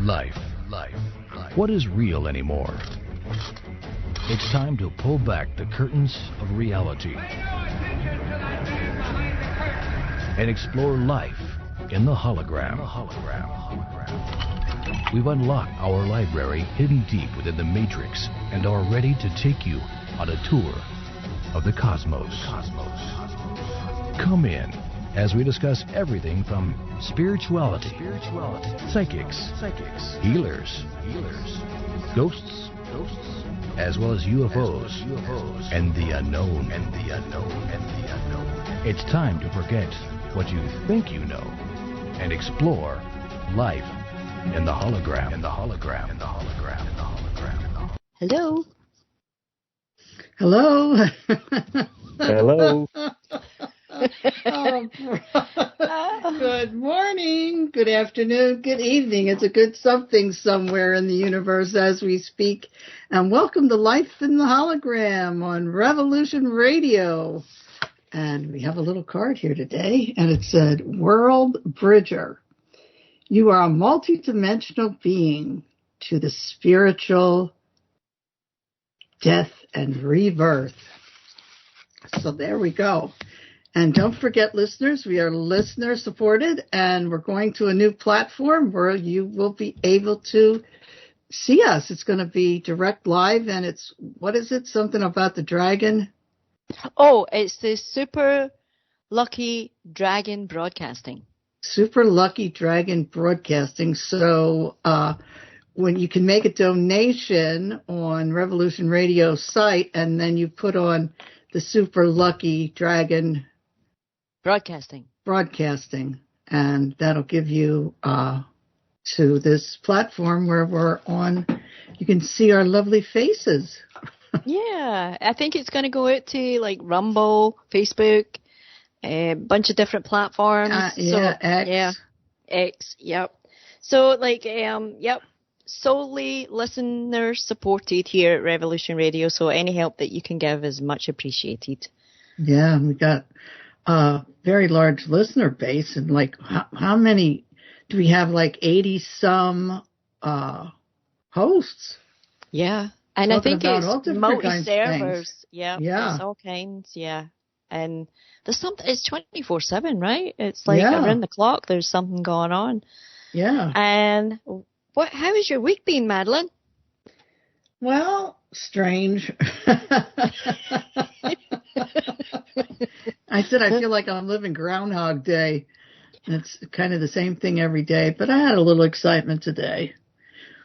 Life. What is real anymore? It's time to pull back the curtains of reality and explore life in the hologram. We've unlocked our library hidden deep within the Matrix and are ready to take you on a tour of the cosmos. Come in as we discuss everything from spirituality, psychics, healers, ghosts, as well as UFOs, and the unknown. It's time to forget what you think you know and explore life in the hologram. Hello. Hello. Hello. Oh, good morning, good afternoon, good evening. It's a good something somewhere in the universe as we speak. And welcome to Life in the Hologram on Revolution Radio. And we have a little card here today, and it said, World Bridger. You are a multidimensional being to the spiritual death and rebirth. So there we go. And don't forget, listeners, we are listener supported, and we're going to a new platform where you will be able to see us. It's going to be direct live, and it's, what is it? Something about the dragon? Oh, it's the Super Lucky Dragon Broadcasting. Super Lucky Dragon Broadcasting. So when you can make a donation on Revolution Radio site, and then you put on the Super Lucky Dragon Broadcasting, and that'll give you to this platform where we're on. You can see our lovely faces. Yeah, I think it's going to go out to like Rumble, Facebook, a bunch of different platforms. X. Yep. So like, solely listener supported here at Revolution Radio. So any help that you can give is much appreciated. Yeah, we got a very large listener base, and like how many do we have? Like 80 some hosts. Yeah. And I think it's multi-servers. Yeah. It's all kinds. Yeah. And there's something, it's 24/7, right? It's like around the clock, there's something going on. Yeah. And how has your week been, Madeline? Well, strange. I said, I feel like I'm living Groundhog Day. It's kind of the same thing every day, but I had a little excitement today.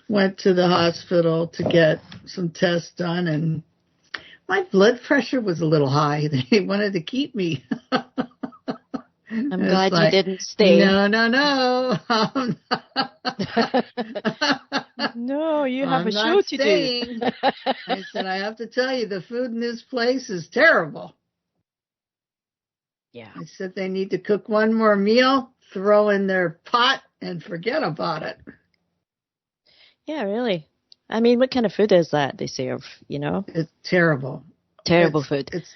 Went to the hospital to get some tests done, and my blood pressure was a little high. They wanted to keep me. I'm glad you didn't stay. No. No, you have a show to do. I said, I have to tell you, the food in this place is terrible. Yeah. I said they need to cook one more meal, throw in their pot, and forget about it. Yeah, really. I mean, what kind of food is that they serve, you know? It's terrible. Terrible food. It's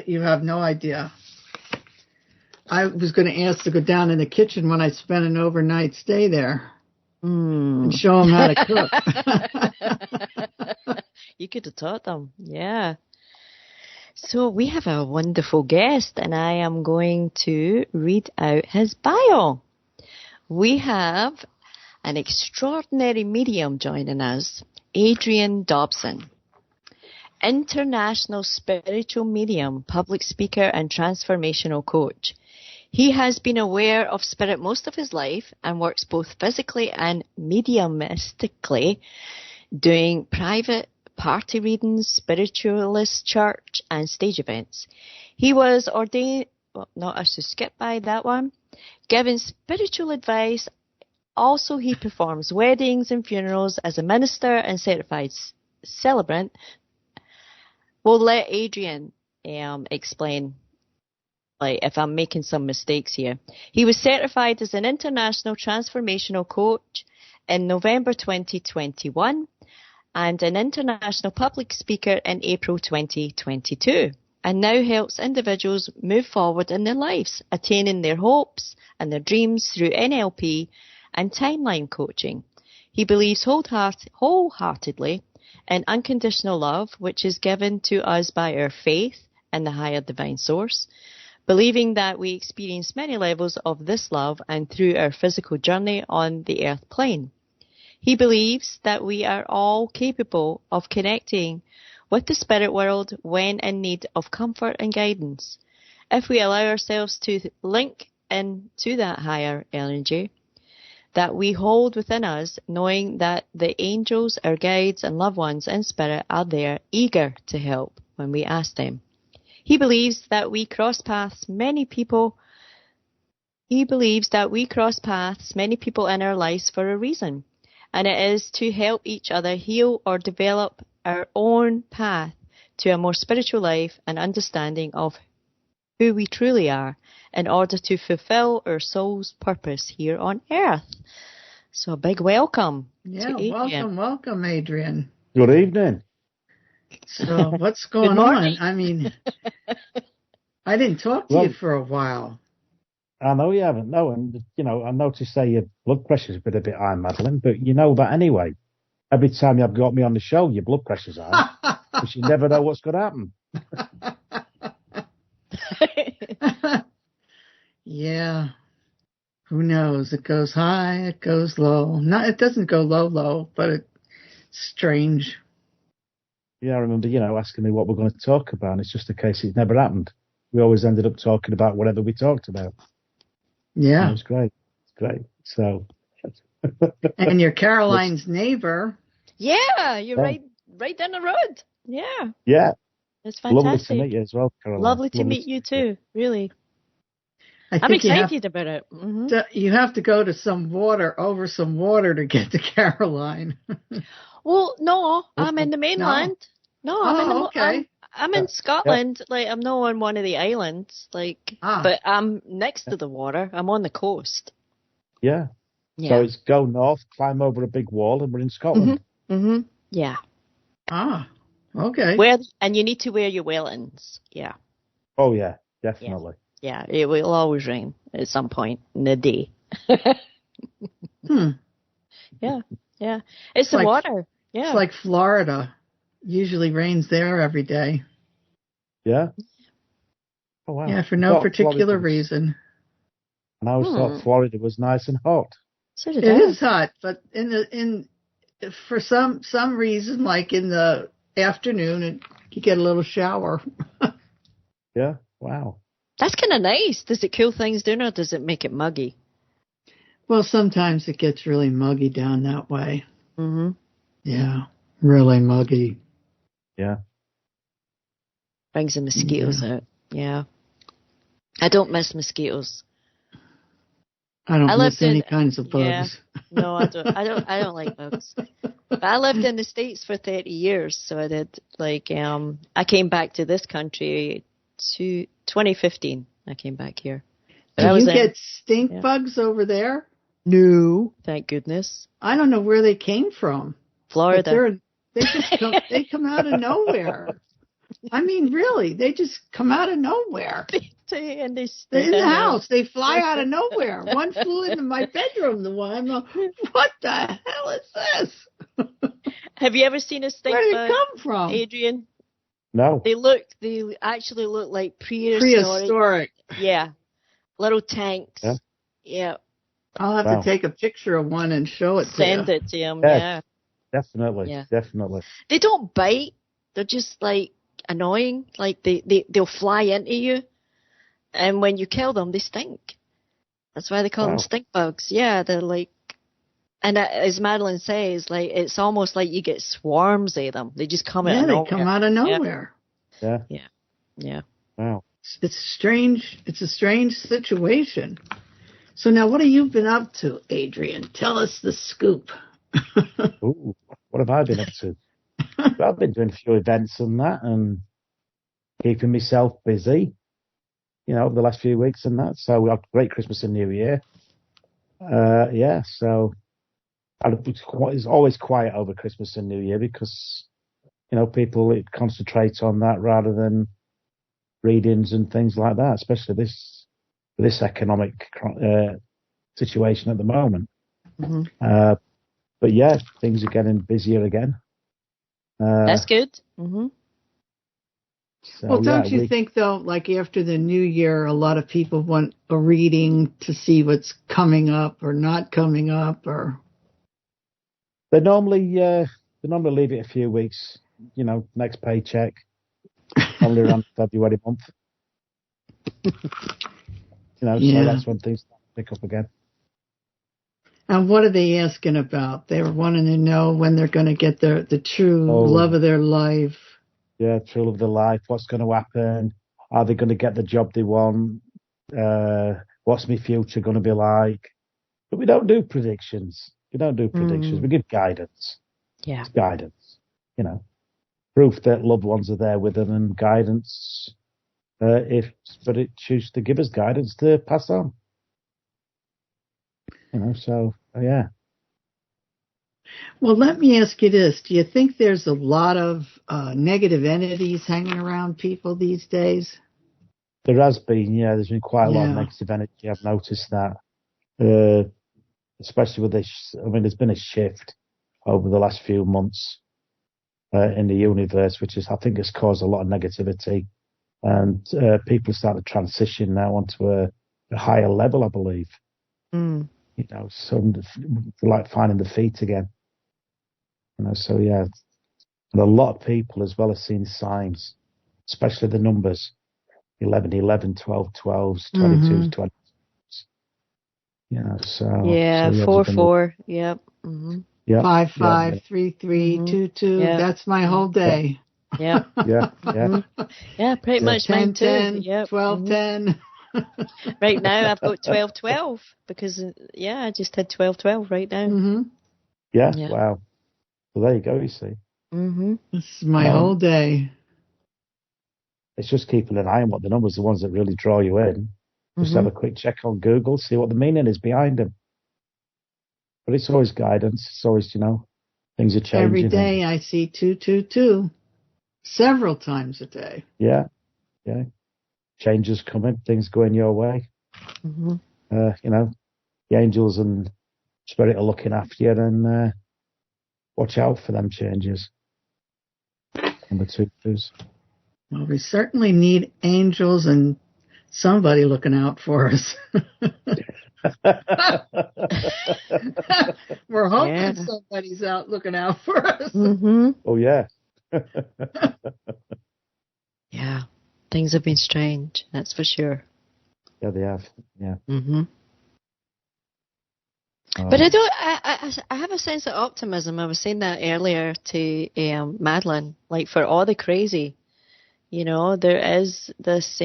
you have no idea. I was going to ask to go down in the kitchen when I spent an overnight stay there and show them how to cook. You could have taught them. Yeah. So we have a wonderful guest, and I am going to read out his bio. We have an extraordinary medium joining us, Adrain Dobson, international spiritual medium, public speaker, and transformational coach. He has been aware of spirit most of his life and works both physically and mediumistically, doing private party readings, spiritualist church, and stage events. He was ordained, I should skip by that one, giving spiritual advice. Also, he performs weddings and funerals as a minister and certified celebrant. We'll let Adrain explain, like, if I'm making some mistakes here. He was certified as an international transformational coach in November 2021 and an international public speaker in April 2022, and now helps individuals move forward in their lives, attaining their hopes and their dreams through NLP and timeline coaching. He believes wholeheartedly in unconditional love, which is given to us by our faith in the higher divine source, believing that we experience many levels of this love and through our physical journey on the earth plane. He believes that we are all capable of connecting with the spirit world when in need of comfort and guidance. If we allow ourselves to link into that higher energy that we hold within us, knowing that the angels, our guides and loved ones in spirit are there eager to help when we ask them. He believes that we cross paths many people in our lives for a reason, and it is to help each other heal or develop our own path to a more spiritual life and understanding of who we truly are in order to fulfill our soul's purpose here on earth. So a big welcome to Adrian. Welcome, Adrian. Good evening. So what's going on? I mean, I didn't talk to you for a while. I know you haven't, no, and, I noticed that your blood pressure's been a bit high, Madeline, but you know that anyway. Every time you've got me on the show, your blood pressure's high, because you never know what's going to happen. Yeah. Who knows? It goes high, it goes low. No, it doesn't go low, but it's strange. Yeah, I remember, asking me what we're going to talk about, and it's just a case it never happened. We always ended up talking about whatever we talked about. Yeah. It was great. It's great. So. And you're Caroline's neighbor. Yeah, you're right down the road. Yeah. Yeah. It's fantastic. Lovely to meet you as well, Caroline. Lovely to meet you too, really. I'm excited about it. Mm-hmm. You have to go to over some water to get to Caroline. Well, no, I'm in the mainland. No, okay. I'm in Scotland. Yeah. Like, I'm not on one of the islands. But I'm next to the water. I'm on the coast. Yeah. So it's go north, climb over a big wall, and we're in Scotland. Mm-hmm. Mm-hmm. Yeah. Okay. And you need to wear your Wellings. Yeah. Oh, yeah, definitely. Yeah, it will always rain at some point in the day. Yeah. It's the water. Yeah. It's like Florida. Usually rains there every day. Yeah. Oh, wow. Yeah, for no particular reason. And I always thought Florida was nice and hot. So did it is hot, but for some reason, like in the afternoon, you get a little shower. Yeah. Wow. That's kind of nice. Does it cool things down or does it make it muggy? Well, sometimes it gets really muggy down that way. Mm-hmm. Yeah, really muggy. Yeah. Brings the mosquitoes out. Yeah. I don't miss mosquitoes. I don't miss any kinds of bugs. Yeah. No, I don't. I don't like bugs. But I lived in the States for 30 years, so I did. I came back to this country 2015. I came back here. Do you get stink bugs over there? No, thank goodness. I don't know where they came from. Florida. They come out of nowhere. I mean, really, they just come out of nowhere. They're in the house. They fly out of nowhere. One flew into my bedroom. I'm like, what the hell is this? Have you ever seen a stink bug? Where did it come from? Adrian? No. They actually look like prehistoric. Yeah. Little tanks. Yeah. I'll have to take a picture of one and show it to you. Send it to him, yeah. Definitely. Yeah. Definitely. They don't bite. They're just annoying. They'll fly into you. And when you kill them, they stink. That's why they call them stink bugs. Yeah, they're and as Madeline says, it's almost like you get swarms of them. They just come out of nowhere. They come out of nowhere. Yeah. Wow. It's strange. It's a strange situation. So now, what have you been up to, Adrian? Tell us the scoop. Ooh, what have I been up to? I've been doing a few events and that, and keeping myself busy, over the last few weeks and that. So we had a great Christmas and New Year. So it's always quiet over Christmas and New Year because, people concentrate on that rather than readings and things like that, especially this economic situation at the moment. Mm-hmm. But yeah, things are getting busier again. That's good. Mm-hmm. So, well, don't you think, though, like after the new year, a lot of people want a reading to see what's coming up or not coming up, or they normally leave it a few weeks. Next paycheck, probably around February month. So that's when things start to pick up again. And what are they asking about? They were wanting to know when they're going to get the true love of their life. Yeah, true love of their life. What's going to happen? Are they going to get the job they want? What's my future going to be like? But we don't do predictions. We give guidance. Yeah. It's guidance. Proof that loved ones are there with them, and guidance if Spirit chooses to give us guidance to pass on. So yeah. Well, let me ask you this. Do you think there's a lot of negative entities hanging around people these days? There has been, yeah. There's been quite a lot of negative energy. I've noticed that, especially with this. I mean, there's been a shift over the last few months in the universe, which I think has caused a lot of negativity. And people start to transition now onto a higher level, I believe. Mm. Some like finding the feet again. So yeah, and a lot of people as well are seeing signs, especially the numbers 11, 11, 12, 12s, 22s, 20s. Yeah, 4, 4. Yep. Mm-hmm. Yeah. 5, 5, 3, 3, 2, 2. That's my whole day. Yeah. Yeah. Yeah, pretty much 10, mine too. 10, Yep. 12, 10. Right now I've got 12, 12 because I just had 12, 12 right now. Mm-hmm. Yeah. Wow. Well, there you go. You see. Mm-hmm. This is my whole day. It's just keeping an eye on what the numbers, the ones that really draw you in. Just have a quick check on Google, see what the meaning is behind them. But it's always guidance. It's always, things are changing. Every day I see 222 several times a day. Yeah. Changes coming, things going your way. Mm-hmm. The angels and Spirit are looking after you, and watch out for them changes. Number 2s. Well, we certainly need angels and somebody looking out for us. We're hoping somebody's out looking out for us. Mm-hmm. Oh, yeah. Yeah. Things have been strange, that's for sure. Yeah, they have. Yeah. Mm-hmm. But I have a sense of optimism. I was saying that earlier to Madeline. Like, for all the crazy, there is this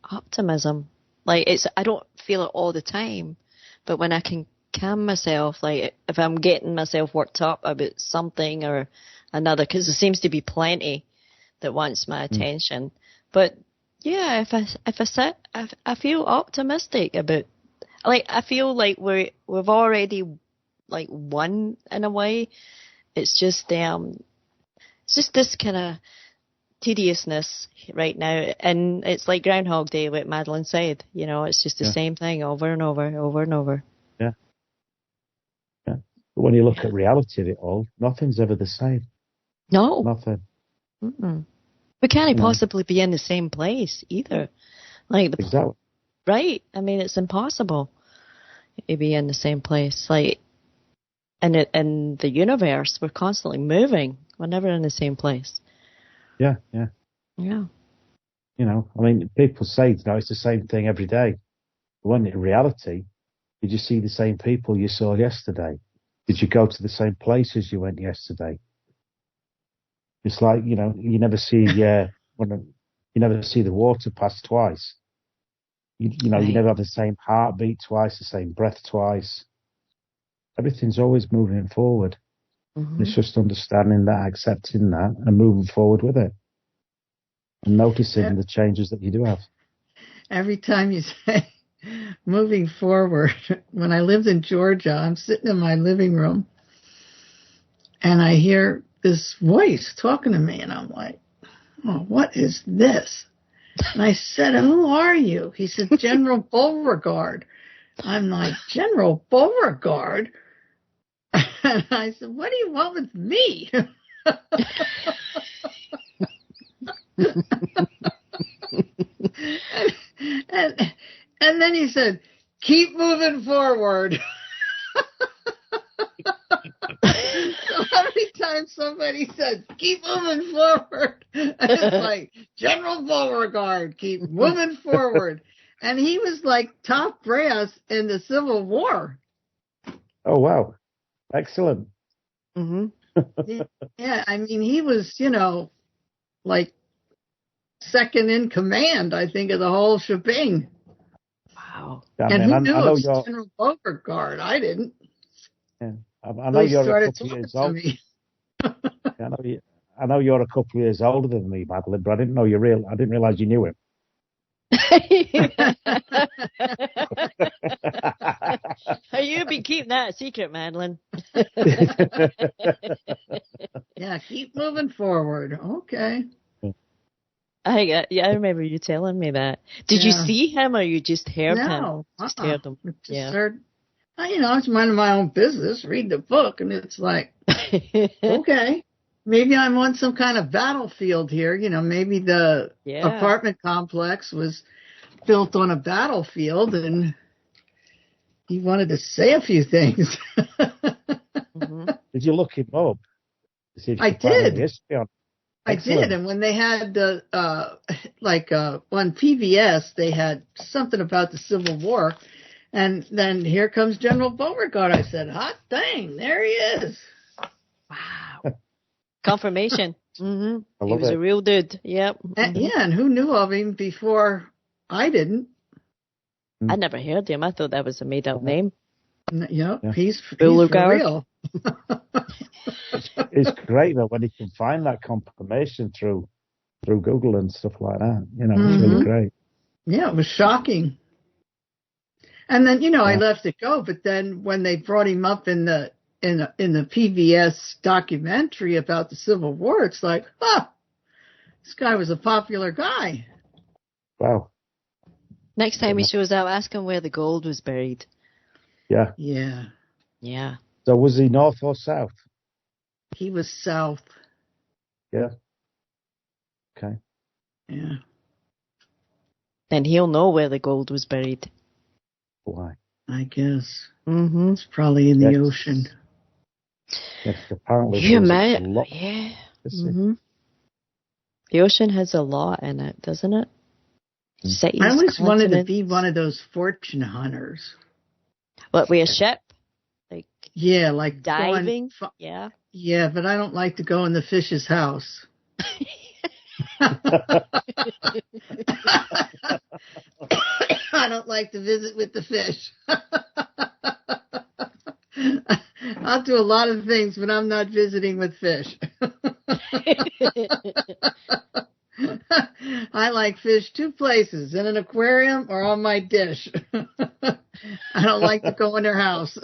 optimism. Like, I don't feel it all the time, but when I can calm myself, like if I'm getting myself worked up about something or another, because there seems to be plenty that wants my attention. But yeah, if I sit, I feel optimistic about. Like, I feel like we've already like won in a way. It's just this kind of tediousness right now, and it's like Groundhog Day, what Madeline said. It's just the same thing over and over, over and over. Yeah. But when you look at reality of it all, nothing's ever the same. No. Nothing. Mm-mm. We can't possibly be in the same place either. Like exactly. Right? I mean, it's impossible to be in the same place. Like, and in the universe, we're constantly moving. We're never in the same place. Yeah. Yeah. I mean, people say, it's the same thing every day. But when in reality, did you see the same people you saw yesterday? Did you go to the same places you went yesterday? It's like, you never see, you never see the water pass twice. You never have the same heartbeat twice, the same breath twice. Everything's always moving forward. Mm-hmm. It's just understanding that, accepting that, and moving forward with it. And noticing the changes that you do have. Every time you say moving forward, when I lived in Georgia, I'm sitting in my living room and I hear this voice talking to me, and I'm like, oh, what is this? And I said, who are you? He said, General Beauregard. I'm like, General Beauregard? And I said, what do you want with me? and then he said, keep moving forward. So every time somebody said, keep moving forward, it's like, General Beauregard, keep moving forward. And he was like top brass in the Civil War. Oh, wow. Excellent. Mm-hmm. Yeah, I mean, he was, like second in command, I think, of the whole shebang. Wow. Yeah, And who knew I know it was General Beauregard? I didn't. Yeah, I know you're a couple of years old. I know you're a couple of years older than me, Madeline, but I didn't realize you knew him. You be keeping that a secret, Madeline. Yeah, keep moving forward. Okay. I remember you telling me that. Did you see him or you just heard him? No, Just heard him. Just heard. I was minding my own business, read the book, and it's like, okay, maybe I'm on some kind of battlefield here. Maybe the apartment complex was built on a battlefield, and he wanted to say a few things. Mm-hmm. Did you look him up? I did. I Excellent. did, and when they had on PBS, they had something about the Civil War, and then here comes General Beauregard. I said, hot dang, there he is. Wow. Confirmation. Mm-hmm. He was a real dude. Yep. And, and who knew of him before I didn't? I never heard him. I thought that was a made-up name. He's for real. It's great though when you can find that confirmation through Google and stuff like that. It's really great. Yeah, it was shocking. And then I let it go. But then when they brought him up in the PBS documentary about the Civil War, it's like, this guy was a popular guy. Wow. Next time he shows up, ask him where the gold was buried. Yeah. Yeah. Yeah. So was he north or south? He was south. Yeah. Okay. Yeah. Then he'll know where the gold was buried. Why? I guess. Mm-hmm. It's probably in the ocean. Yes, apparently. Yeah. Mm-hmm. The ocean has a lot in it, doesn't it? Cities, I always wanted to be one of those fortune hunters. What, with a ship? Like diving? Yeah, but I don't like to go in the fish's house. I don't like to visit with the fish. I'll do a lot of things, but I'm not visiting with fish. I like fish two places, in an aquarium or on my dish. I don't like to go in their house.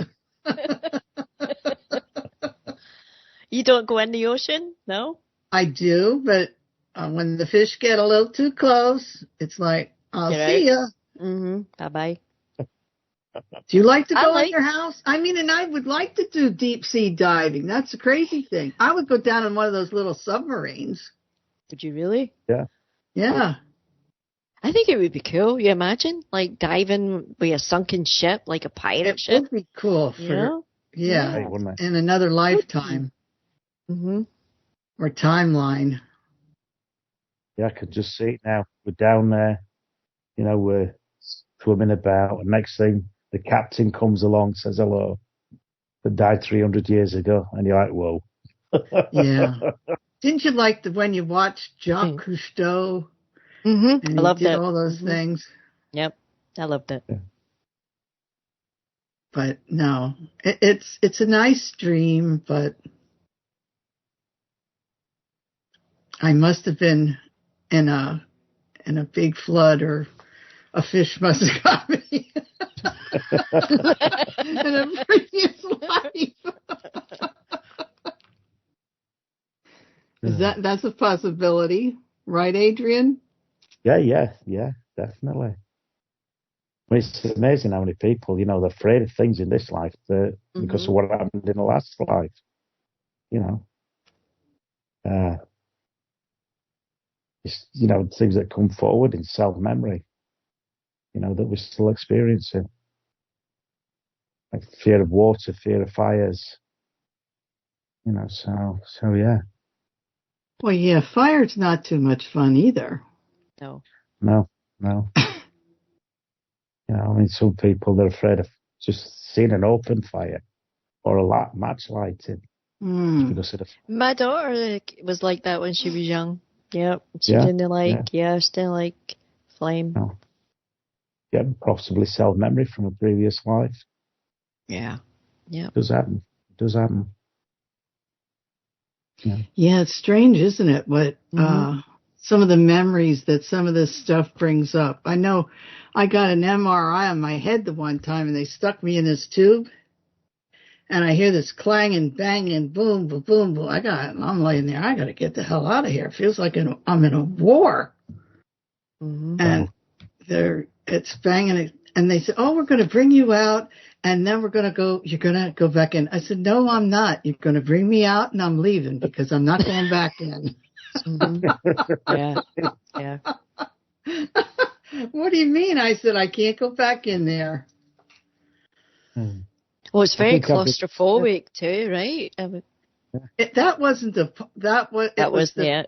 You don't go in the ocean? No? I do, but when the fish get a little too close, it's like, I'll see ya. Mm-hmm. Bye-bye. Do you like to go in your house? I mean, and I would like to do deep sea diving. That's the crazy thing. I would go down in one of those little submarines. Would you really? Yeah. Yeah. I think it would be cool. You imagine, like, diving with a sunken ship, like a pirate ship? It would be cool. In another lifetime. Mm-hmm. Or timeline. Yeah, I could just see it now. We're down there, we're swimming about, and next thing, the captain comes along, says hello, that died 300 years ago, and you're like, whoa. Yeah. Didn't you like when you watched Jacques Cousteau? Mm-hmm. And I loved it. All those things. Yep, I loved it. Yeah. But no, it's a nice dream, but I must have been in a big flood, or a fish must have got me in a previous life. That's a possibility, right, Adrian? Yeah, definitely. It's amazing how many people, they're afraid of things in this life because of what happened in the last life. It's, things that come forward in self-memory, that we're still experiencing. Like fear of water, fear of fires, so yeah. Well, yeah, fire's not too much fun either. No. Some people, they're afraid of just seeing an open fire or a match lighting. My daughter was like that when she was young. Yep. She didn't like flame. No. Yeah, possibly self-memory from a previous life. Yeah. Yeah. It does happen. Yeah, it's strange, isn't it? What some of the memories that some of this stuff brings up. I know I got an MRI on my head the one time, and they stuck me in this tube, and I hear this clanging, banging, boom, boom, boom, boom. I'm laying there. I got to get the hell out of here. It feels like I'm in a war. And it's banging, and they said, "Oh, we're going to bring you out, and then you're going to go back in." I said, "No, I'm not. You're going to bring me out, and I'm leaving because I'm not going back in." Yeah. What do you mean? I said, "I can't go back in there." Well, it's very claustrophobic too, right? That wasn't the. It was the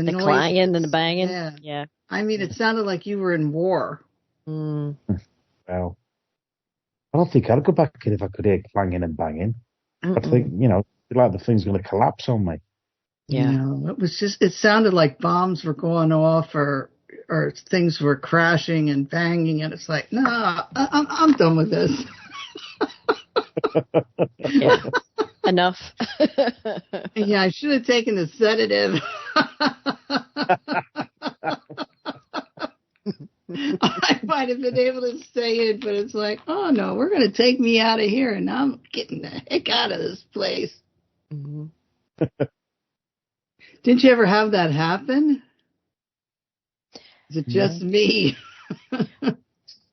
noise, clanging and the banging. Yeah. I mean, it sounded like you were in war. Well, I don't think I'd go back in if I could hear clanging and banging. I think, like the thing's going to collapse on me. Yeah. No, it sounded like bombs were going off or things were crashing and banging, and it's like, no, I'm done with this. Yeah. Enough. Yeah, I should have taken the sedative. I might have been able to stay in, but it's like, oh no, we're going to take me out of here, and I'm getting the heck out of this place. Didn't you ever have that happen? Is it just me?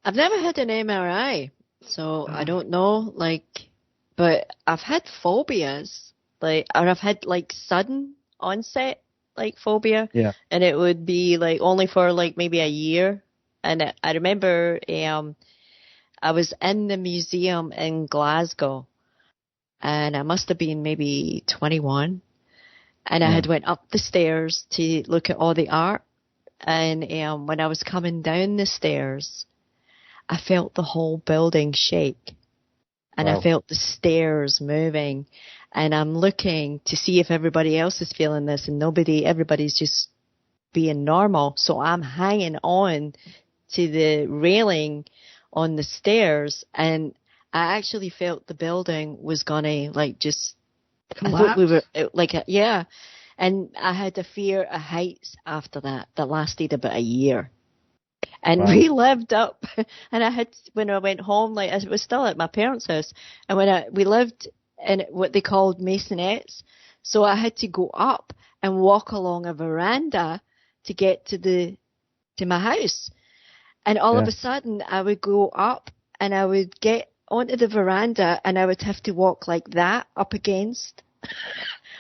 I've never had an MRI, so I don't know, but I've had phobias, or I've had sudden onset, phobia. Yeah. And it would be only for maybe a year. And I remember I was in the museum in Glasgow, and I must have been maybe 21. And I had went up the stairs to look at all the art. And when I was coming down the stairs, I felt the whole building shake. And I felt the stairs moving. And I'm looking to see if everybody else is feeling this. And everybody's just being normal. So I'm hanging on to the railing on the stairs. And I actually felt the building was going to just collapse. I thought we were And I had a fear of heights after that lasted about a year. And we lived up, and when I went home, I was still at my parents' house, and we lived in what they called masonettes, so I had to go up and walk along a veranda to get to my house. And all of a sudden, I would go up, and I would get onto the veranda, and I would have to walk like that up against.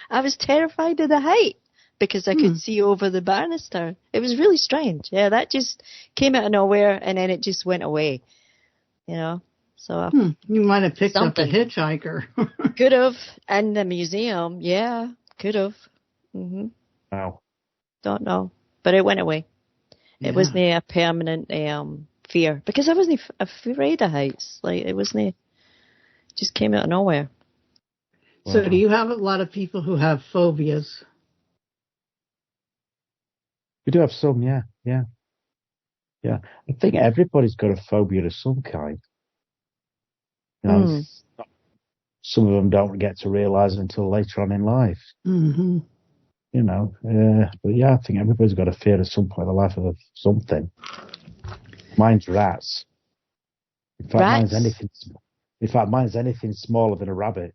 I was terrified of the height, because I could see over the banister. It was really strange. Yeah, that just came out of nowhere, and then it just went away. So you might have picked up a hitchhiker. Could have, in the museum. Yeah, could have. Wow. Don't know, but it went away. Yeah. It wasn't a permanent fear, because I wasn't afraid of heights. It wasn't. Just came out of nowhere. So, do you have a lot of people who have phobias? We do have some, yeah. I think everybody's got a phobia of some kind. Some of them don't get to realise it until later on in life. But yeah, I think everybody's got a fear at some point in their life of something. Mine's rats. In fact, mine's anything smaller than a rabbit.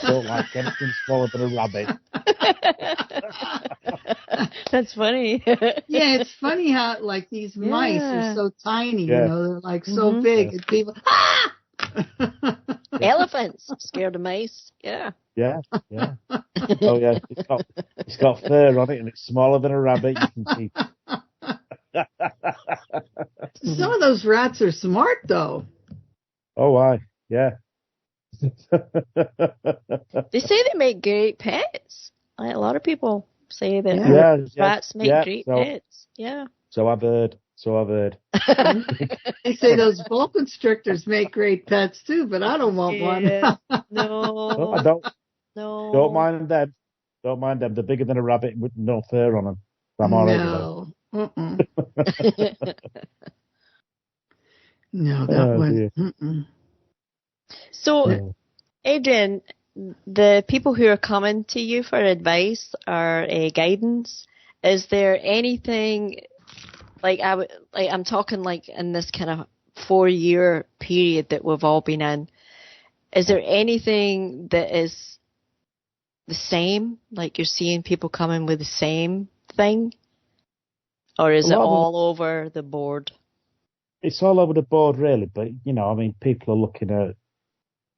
Don't like anything smaller than a rabbit. That's funny. Yeah, it's funny how like these mice are so tiny, Yeah. they're like so big, and people, ah! Elephants scared of mice. Yeah. Yeah. Oh yeah, it's got fur on it and it's smaller than a rabbit. You can keep. Some of those rats are smart though. Oh, yeah. They say they make great pets. Like, a lot of people say that rats make great pets. Yeah. So I've heard. They say those boa constrictors make great pets too, but I don't want one. No, I don't. No. Don't mind them. They're bigger than a rabbit with no fur on them. I'm all right with that. No, that one. So, Adrian, the people who are coming to you for advice or guidance, is there anything I'm talking like in this kind of 4-year period that we've all been in? Is there anything that is the same? Like you're seeing people coming with the same thing? Or is it all over the board? It's all over the board, really. But, people are looking at,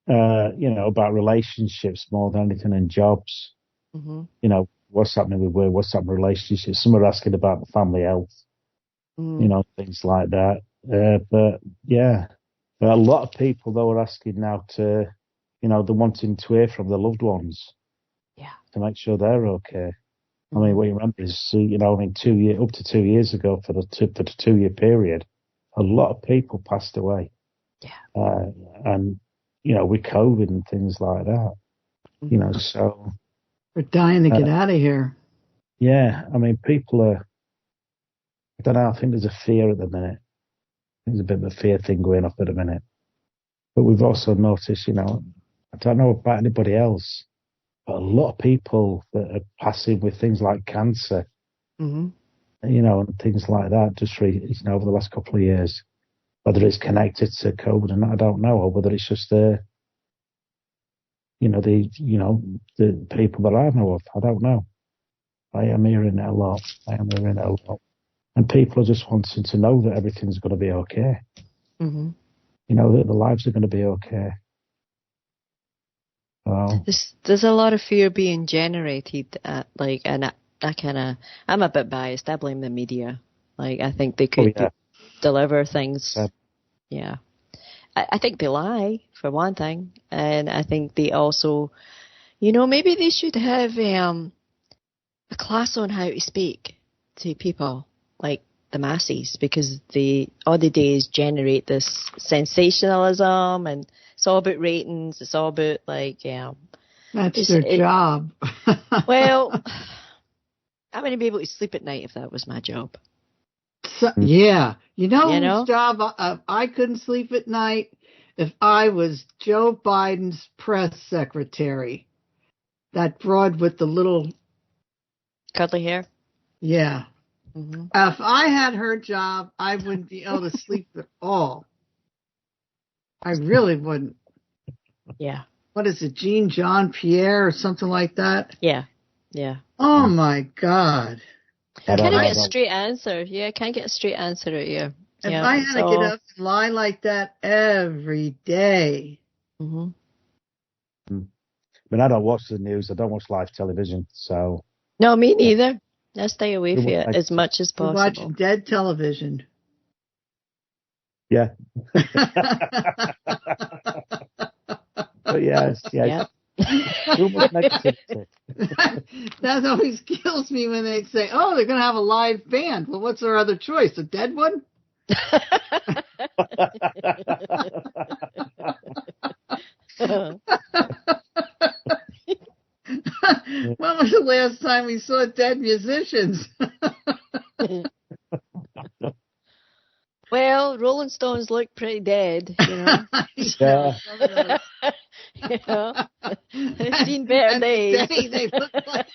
about relationships more than anything and jobs. Mm-hmm. What's happening with work, what's happening with relationships. Some are asking about the family health, things like that. But a lot of people, though, are asking now to, they're wanting to hear from their loved ones. Yeah. To make sure they're okay. I mean, what you remember is, 2 years, up to 2 years ago for the 2-year period, a lot of people passed away. Yeah. And, with COVID and things like that, so. We're dying to get out of here. Yeah. I mean, people are, I don't know, I think there's a fear at the minute. There's a bit of a fear thing going up at the minute. But we've also noticed, I don't know about anybody else, but a lot of people that are passing with things like cancer, and things like that, just over the last couple of years, whether it's connected to COVID or not, I don't know, or whether it's just the people that I know of, I don't know. I am hearing it a lot. And people are just wanting to know that everything's going to be okay. Mm-hmm. That the lives are going to be okay. There's a lot of fear being generated, and I'm a bit biased. I blame the media. Like, I think they could deliver things. Yeah. I think they lie, for one thing. And I think they also, maybe they should have a class on how to speak to people, like the masses, because all they do is generate this sensationalism, and it's all about ratings. It's all about that's their job. Well, I wouldn't be able to sleep at night if that was my job. So, yeah, whose job I couldn't sleep at night if I was Joe Biden's press secretary. That broad with the little cuddly hair. Yeah. Mm-hmm. If I had her job, I wouldn't be able to sleep at all. I really wouldn't. Yeah. What is it, Jean Pierre or something like that? Yeah. Oh my God. Can't get a straight answer. Yeah, can't get a straight answer at you. If I had to get up and lie like that every day. Mm-hmm. I mean, I don't watch the news. I don't watch live television, so. No, me neither. I stay away from it as much as possible. Watch dead television. Yeah. But yes. Too much negativity. That always kills me when they say, "Oh, they're going to have a live band." Well, what's our other choice? A dead one? When was the last time we saw dead musicians? Well, Rolling Stones look pretty dead, Yeah. I've seen better days. They look like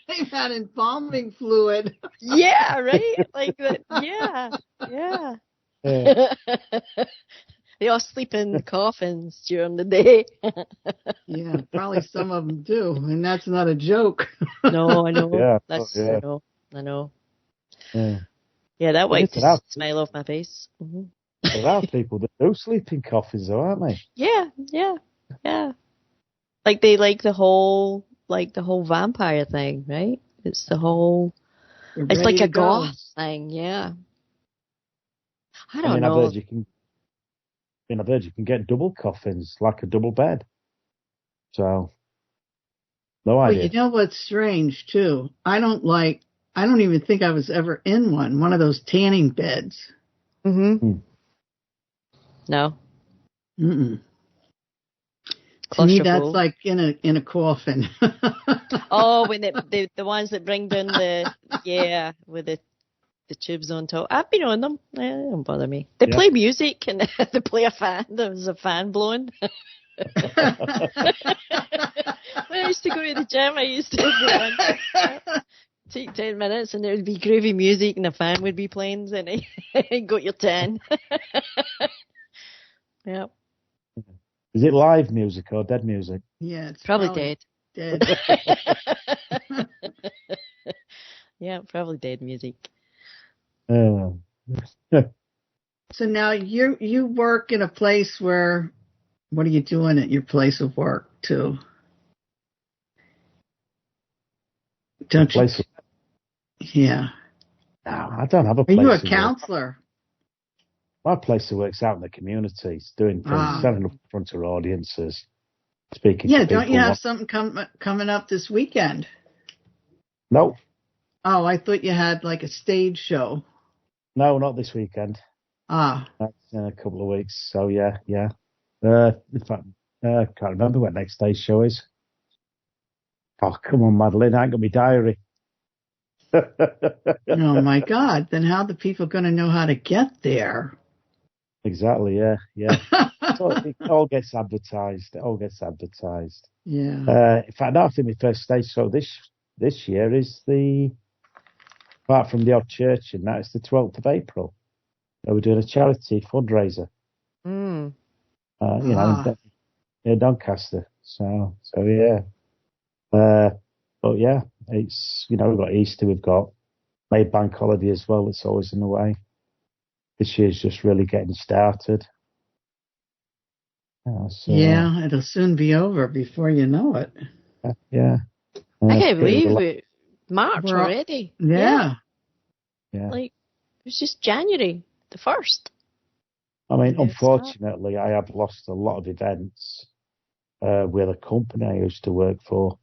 they've had embalming fluid. Yeah, right? Like that. Yeah. They all sleep in coffins during the day. Yeah, probably some of them do, and that's not a joke. No, I know. Yeah, I know. Yeah. Yeah, that wiped Listen, the smile off my face. Mm-hmm. there are people that do sleep in coffins, though, aren't they? Yeah. Like they like the whole vampire thing, right? It's the whole. They're It's ready like to a go. goth thing, yeah. I don't I've know. heard you can get double coffins, like a double bed. So, no Well, idea. you know what's strange too? I don't even think I was ever in one of those tanning beds. Mm-hmm. No. Mm-mm. To me, that's like in a coffin. Oh, when the ones that bring down with the tubes on top. I've been on them. They don't bother me. They play music and they play a fan. There's a fan blowing. When I used to go to the gym, I used to go on, take 10 minutes and there would be groovy music and the fan would be playing and you got your 10. Yep. Is it live music or dead music? Yeah, it's probably dead. Yeah, probably dead music. So now you work in a place where, what are you doing at your place of work too? Don't you? Yeah. No, I don't have a place. Are you a counselor? My place of work's out in the community. It's doing things, standing up in front of audiences, speaking to people. Yeah, don't you have something coming up this weekend? No. Oh, I thought you had like a stage show. No, not this weekend. That's in a couple of weeks. So, yeah. In fact, I can't remember what next day's show is. Oh, come on, Madeline. I ain't got my diary. Oh, my God. Then how are the people going to know how to get there? Exactly, yeah. So it all gets advertised. Yeah. In fact, I think my first stage show this year is apart from the odd church and that, it's the 12th of April. We're doing a charity fundraiser. Mm. In Doncaster. So yeah. But yeah, it's, we've got Easter, we've got May Bank Holiday as well. It's always in the way. This year's just really getting started. Yeah, it'll soon be over before you know it. Yeah. I can't believe it. March already. Yeah. Like, it's just January the 1st. I mean, unfortunately, I have lost a lot of events with a company I used to work for.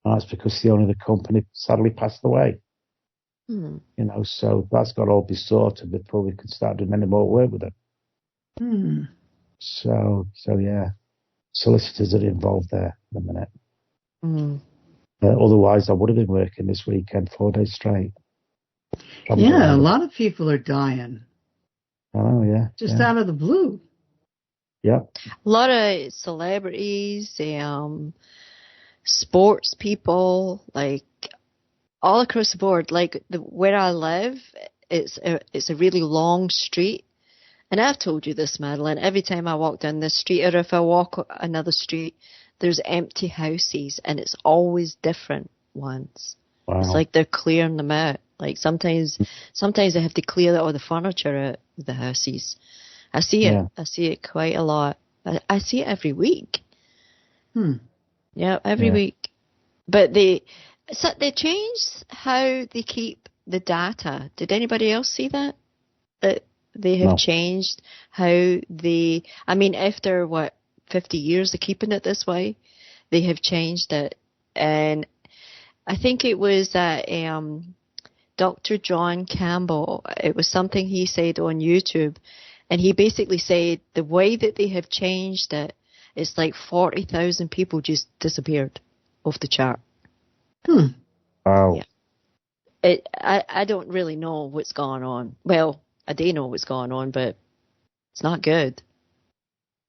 And that's because the owner of the company sadly passed away. So that's got to all be sorted before we can start doing any more work with it. So yeah, solicitors are involved there in a minute. Otherwise, I would have been working this weekend 4 days straight. Yeah, a lot of people are dying. Oh, yeah. Just out of the blue. Yeah. A lot of celebrities, sports people, like all across the board. Like where I live, it's a really long street. And I've told you this, Madeline, every time I walk down this street or if I walk another street, there's empty houses and it's always different ones. Wow. It's like they're clearing them out. Like sometimes they have to clear all the furniture out of the houses. I see it. I see it quite a lot. I see it every week. Yeah, every week. But they changed how they keep the data. Did anybody else see that? That they have changed how after 50 years of keeping it this way, they have changed it. And I think it was Dr. John Campbell. It was something he said on YouTube. And he basically said the way that they have changed it, it's like 40,000 people just disappeared off the chart. Wow. Yeah. I don't really know what's going on. Well, I do know what's going on, but it's not good.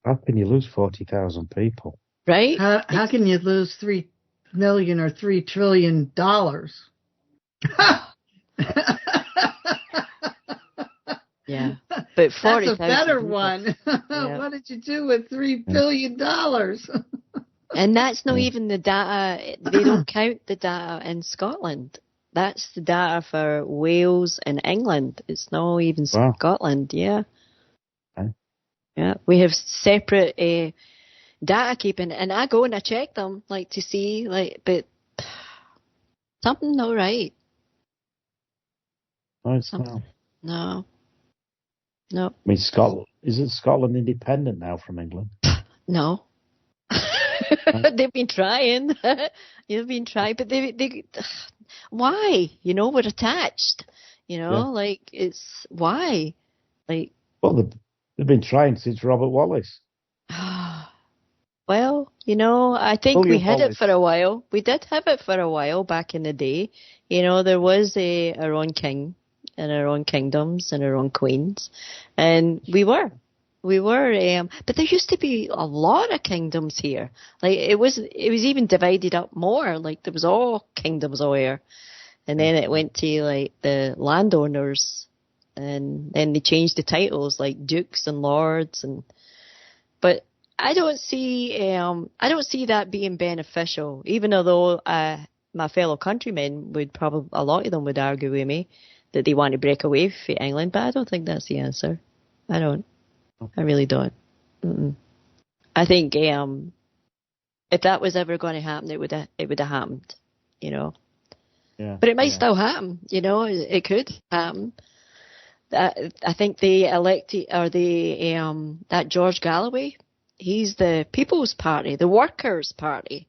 How can you lose 40,000 people? Right? How can you lose 3 million or $3 trillion? Yeah. But That's a 40,000 better people. one. Yeah. What did you do with $3 billion? And that's not even the data. They don't count the data in Scotland. That's the data for Wales and England. It's not even Scotland. Yeah. Okay. Yeah. We have separate data keeping, and I go and I check them, like, to see, like, but something not right. No, it's not. No. I mean, Scotland, isn't Scotland independent now from England? No. They've been trying. They've been trying, but they why? You know, we're attached. You know, like, it's why? Like, well, they've been trying since Robert Wallace. Well, you know, I think William we had Wallace. it for a while. We did have it for a while back in the day. You know, there was our own king and our own kingdoms and our own queens, and we were. But there used to be a lot of kingdoms here. Like, it was even divided up more. Like, there was all kingdoms all here. And then it went to, like, the landowners, and then they changed the titles, like dukes and lords, but I don't see that being beneficial, even although my fellow countrymen would probably, a lot of them would argue with me that they want to break away from England, but I don't think that's the answer. I don't. I really don't. Mm-mm. I think if that was ever going to happen, it would have happened, you know. Yeah. But it might still happen, you know. It could happen. I think they elected, or that George Galloway, he's the People's Party, the Workers' Party,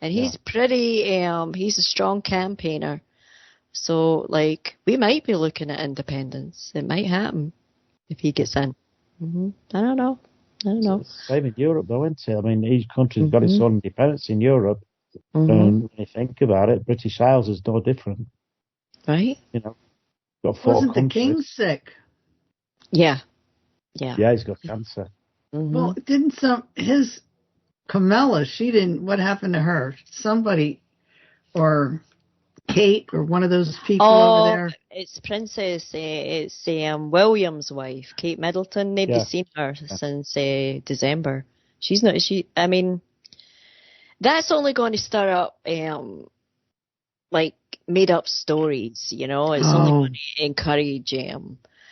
and he's he's a strong campaigner. So, like, we might be looking at independence. It might happen if he gets in. I don't know. Same in Europe, though, isn't it? I mean, each country's got its own independence in Europe. And when you think about it, British Isles is no different. Right? You know, got 4 Wasn't countries. the king sick? Yeah. Yeah, he's got cancer. Well, didn't his Camilla, what happened to her? Somebody, or Kate, or one of those people over there? It's Princess, it's William's wife, Kate Middleton. Nobody's seen her since December. I mean, that's only going to stir up, like, made up stories, you know. It's only going to encourage,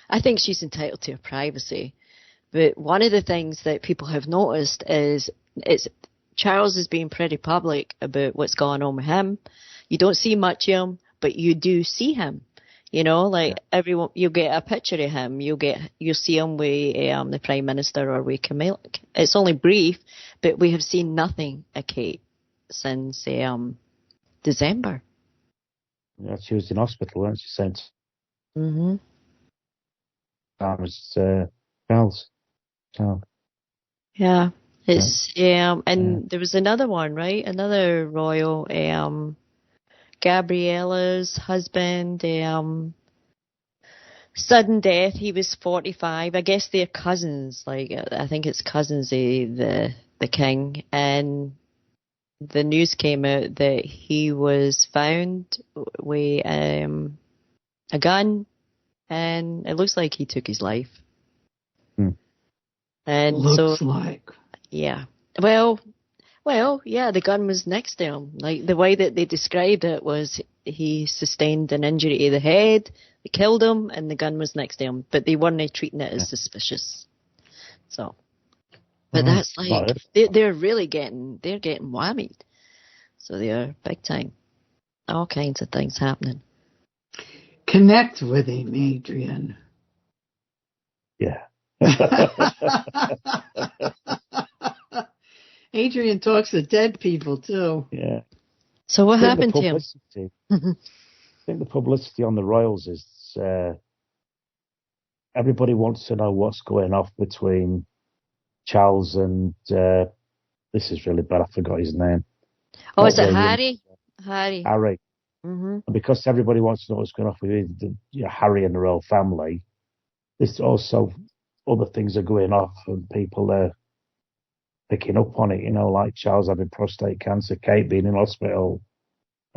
I think she's entitled to her privacy. But one of the things that people have noticed is Charles is being pretty public about what's going on with him. You don't see much of him, but you do see him. You know, like, everyone, you'll get a picture of him. You'll see him with the Prime Minister or with Camilla. It's only brief, but we have seen nothing of Kate since December. Yeah, she was in hospital, wasn't she, since? That was Charles. So. Yeah, it's and there was another one, right? Another royal, Gabriella's husband, sudden death. He was 45. I guess they're cousins. Like, I think it's cousins of the king, and the news came out that he was found with a gun, and it looks like he took his life. And looks like. Yeah. Well, yeah, the gun was next to him. Like, the way that they described it was he sustained an injury to the head, they killed him, and the gun was next to him. But they weren't treating it as suspicious. So, but that's like, they're really getting whammied. So they are big time. All kinds of things happening. Connect with him, Adrian. Yeah. Adrian talks to dead people too. Yeah. So what happened to him? I think the publicity on the royals is everybody wants to know what's going off between Charles and this is really bad. I forgot his name. Oh, is it Harry? Harry. And because everybody wants to know what's going on with Harry and the royal family, there's also other things are going off and people are picking up on it, you know, like Charles having prostate cancer, Kate being in hospital,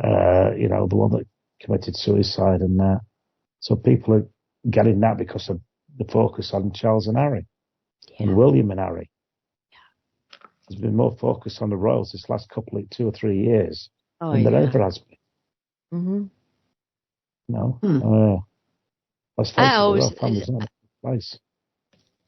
you know, the one that committed suicide and that. So people are getting that because of the focus on Charles and Harry and William and Harry. There's been more focus on the royals this last 2 or 3 years than there ever has been. Mm-hmm. No. Let's face it, the royal family's not a place.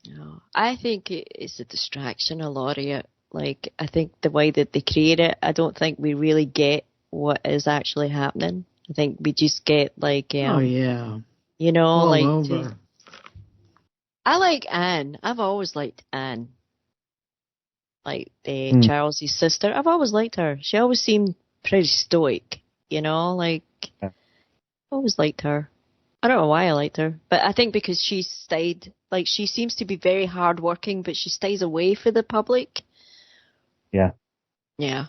No, I think it's a distraction, a lot of it. Like, I think the way that they create it, I don't think we really get what is actually happening. I think we just get like, you know, all like over. I like Anne. I've always liked Anne. Like Charles's sister. I've always liked her. She always seemed pretty stoic, like always liked her. I don't know why I liked her, but I think because she stayed, like, she seems to be very hardworking, but she stays away from the public. Yeah. Yeah.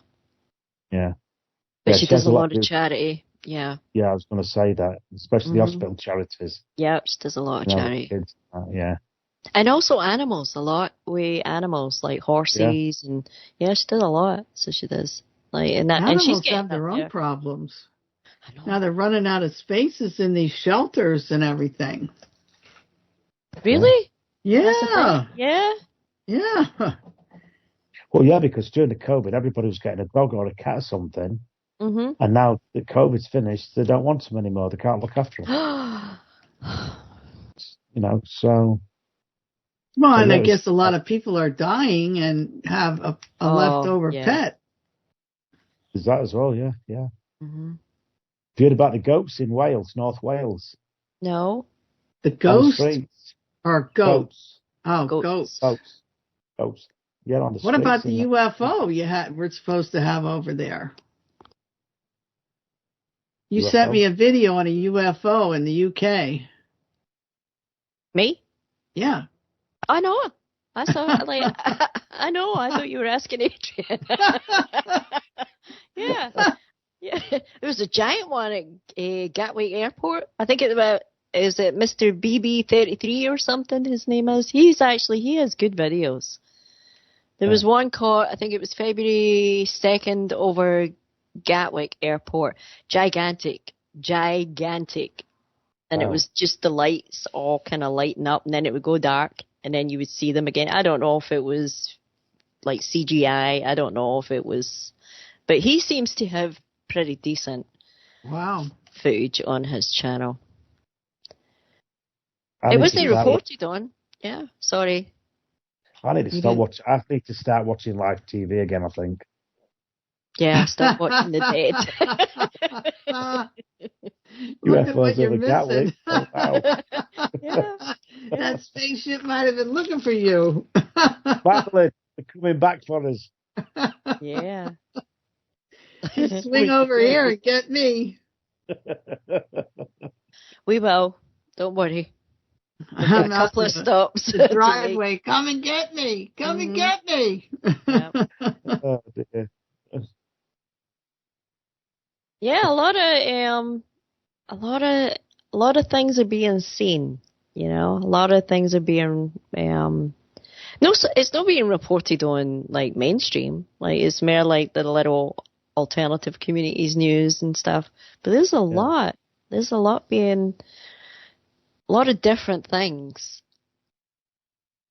Yeah. But she does a lot of charity. Yeah. Yeah, I was going to say that, especially the hospital charities. Yeah, she does a lot of charity. Kids, yeah. And also animals, a lot with animals, like horses, and she does a lot. So she does. Like, and that, animals and she's have their own problems. I know. Now they're running out of spaces in these shelters and everything. Really? Yeah. Yeah. Yeah. Well, yeah, because during the COVID, everybody was getting a dog or a cat or something. Mm-hmm. And now that COVID's finished, they don't want them anymore. They can't look after them. So. Well, and I guess a lot of people are dying and have a leftover pet. Is that as well? Yeah. Mm-hmm. Have you heard about the goats in Wales, North Wales? No. The ghosts or goats? Oh, goats. Goats. Yeah, on the What about the UFO we're supposed to have over there? You sent me a video on a UFO in the UK. Me? Yeah. I know. I saw it. Like, I know. I thought you were asking Adrian. Yeah. There was a giant one at Gatwick Airport. I think is it Mr. BB33 or something his name is? He has good videos. There was one caught, I think it was February 2nd over Gatwick Airport. Gigantic. And it was just the lights all kind of lighting up, and then it would go dark, and then you would see them again. I don't know if it was like CGI. I don't know if it was, but he seems to have pretty decent footage on his channel. It wasn't reported on. Yeah, sorry. I need to start watching live TV again, I think. Yeah, start watching the dead. UFOs over Gatwick. Oh, wow. Yeah. That spaceship might have been looking for you. Finally, they're coming back for us. Yeah. Swing over here and get me. We will. Don't worry. We've got a couple of stops. The driveway. Come and get me. Come and get me. Yep. Oh, dear. Yeah, a lot of things are being seen. A lot of things are being it's not being reported on like mainstream. Like, it's more like the little alternative communities news and stuff. But there's a lot. There's a lot of different things.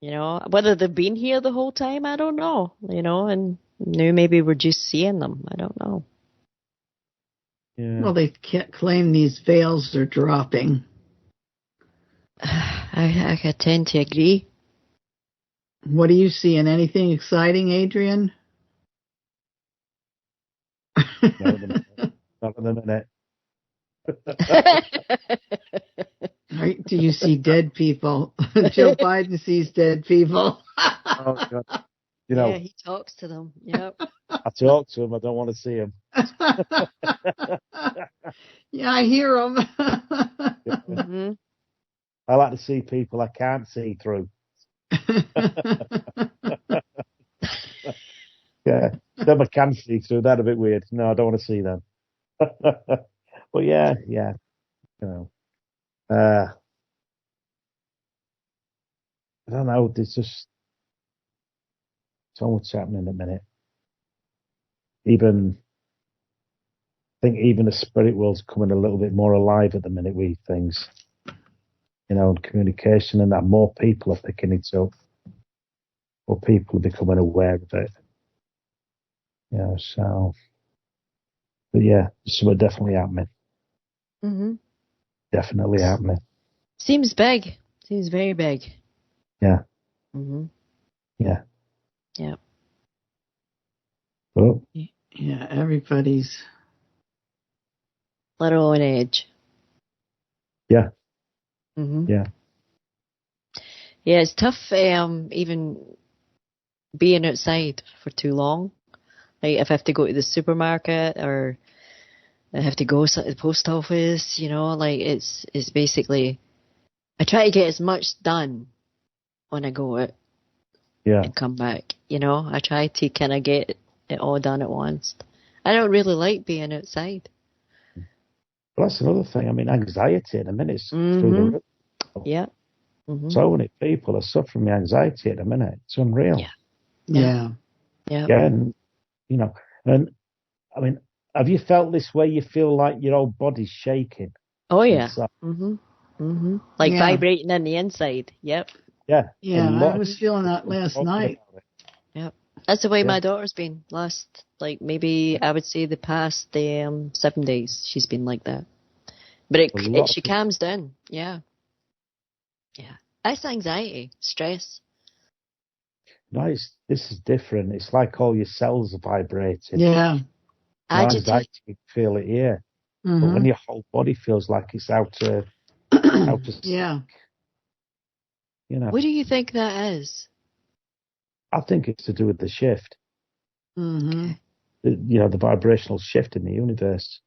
Whether they've been here the whole time, I don't know. And now maybe we're just seeing them. I don't know. Yeah. Well, they can't claim these veils are dropping. I tend to agree. What are you seeing? Anything exciting, Adrian? Not in a minute. Do you see dead people? Joe Biden sees dead people. Oh, God. Yeah, he talks to them. Yep. I talk to him. I don't want to see him. Yeah, I hear him. Mm-hmm. I like to see people I can't see through. Yeah, them I can see through. That's a bit weird. No, I don't want to see them. But yeah. I don't know. There's just so much happening at the minute. I think even the spirit world's coming a little bit more alive at the minute with things. and communication, and that more people are picking it up, more people are becoming aware of it. So, but yeah, so we're definitely happening. Mm-hmm. Definitely happening. Seems big. Seems very big. Yeah. Mm-hmm. Yeah. Yeah. Oh. Yeah, everybody's little on edge. Yeah. Mm-hmm. Yeah. Yeah, it's tough even being outside for too long. Like if I have to go to the supermarket or I have to go to the post office, like it's basically, I try to get as much done when I go out and come back. I try to kind of get it all done at once. I don't really like being outside. Well, that's another thing. I mean, anxiety in a minute through the roof. Yeah. Mm-hmm. So many people are suffering with anxiety at a minute. It's unreal. Yeah. And, and I mean, have you felt this way? You feel like your whole body's shaking. Oh, yeah. Like vibrating on the inside. Yep. Yeah. Yeah, I was feeling that last night. Yep. That's the way my daughter's been last, like maybe I would say the past 7 days. She's been like that. But she calms down. Yeah. Yeah. That's anxiety, stress. No, this is different. It's like all your cells are vibrating. Yeah. Anxiety, you can feel it here. Mm-hmm. But when your whole body feels like it's out of yeah. What do you think that is? I think it's to do with the shift. Mm-hmm. The vibrational shift in the universe.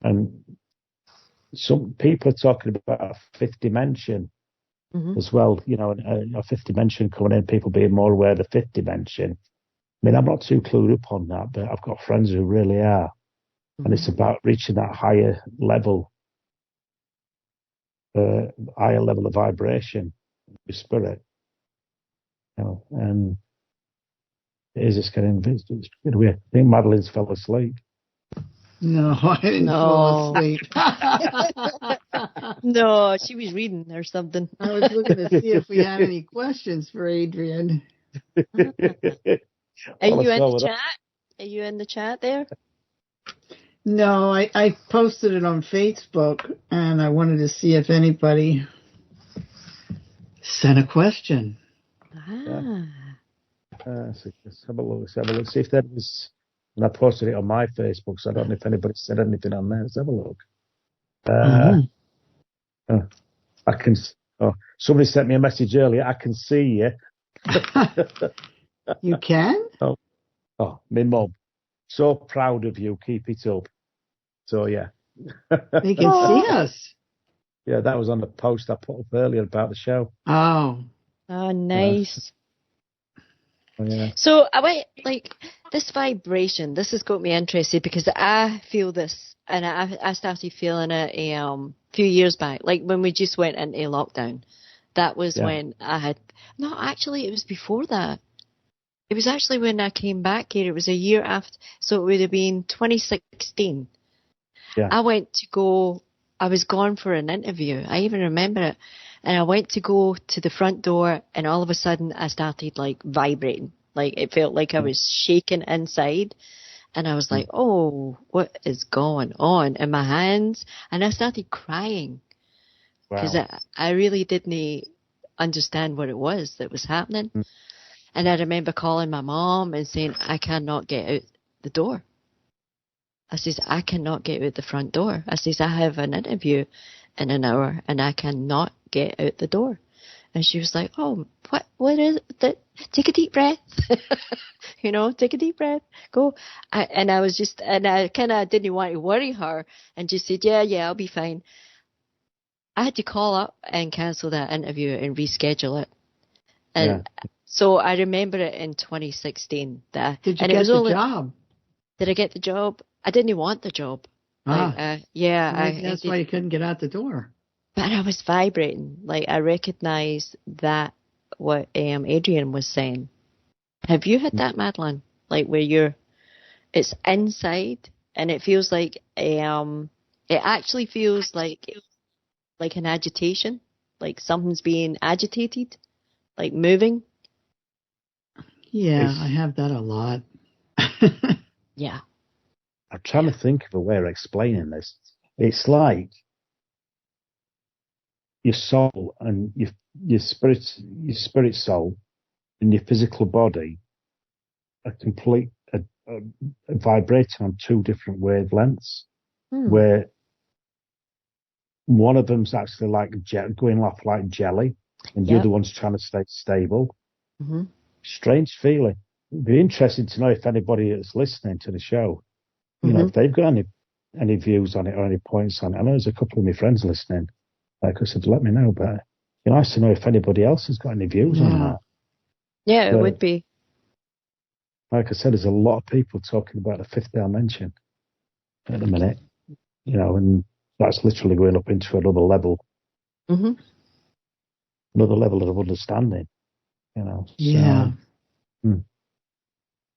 And some people are talking about a fifth dimension as well, a fifth dimension coming in, people being more aware of the fifth dimension. I mean, I'm not too clued up on that, but I've got friends who really are. And it's about reaching that higher level of vibration with spirit. And it is just getting weird. I think Madeline's fell asleep. No, I didn't fall asleep. No, she was reading or something. I was looking to see if we had any questions for Adrian. Are you in the chat? Are you in the chat there? No, I posted it on Facebook, and I wanted to see if anybody sent a question. Let's have a look. See if there was. And I posted it on my Facebook, so I don't know if anybody said anything on there. Let's have a look. I can. Oh, somebody sent me a message earlier. I can see you. You can? Oh, my mum. So proud of you. Keep it up. So yeah. They can see us. Yeah, that was on the post I put up earlier about the show. Oh, nice. Yeah. So I went this vibration. This has got me interested because I feel this, and I started feeling it a few years back, like when we just went into lockdown. That was when I had. No, actually, it was before that. It was actually when I came back here. It was a year after, so it would have been 2016. Yeah. I was gone for an interview. I even remember it. And I went to go to the front door, and all of a sudden I started vibrating. It felt like I was shaking inside. And I was like, oh, what is going on in my hands? And I started crying. Because I really didn't understand what it was that was happening. And I remember calling my mom and saying, I cannot get out the door. I says, I cannot get out the front door. I says, I have an interview in an hour and I cannot get out the door. And she was like, oh, what is it? Take a deep breath. Take a deep breath. Go. I kind of didn't want to worry her and just said, yeah, I'll be fine. I had to call up and cancel that interview and reschedule it. And so I remember it in 2016. Did you get the job? Did I get the job? I didn't want the job. That's why you couldn't get out the door. But I was vibrating. I recognized that what Adrian was saying. Have you had that, Madeline? Where it's inside and it feels like it actually feels like an agitation. like something's being agitated, like moving. Yeah, I have that a lot. Yeah. I'm trying to think of a way of explaining this. It's like your soul and your spirit soul and your physical body are vibrating on two different wavelengths, where one of them's actually like going off like jelly, and the other one's trying to stay stable. Mm-hmm. Strange feeling. It'd be interesting to know if anybody that's listening to the show, you know, if they've got any views on it or any points on it. I know there's a couple of my friends listening. Like I said, let me know. But it'd be nice to know if anybody else has got any views on that. Yeah, it would be. Like I said, there's a lot of people talking about the fifth dimension at the minute, you know, and that's literally going up into another level of understanding, you know. Yeah. So,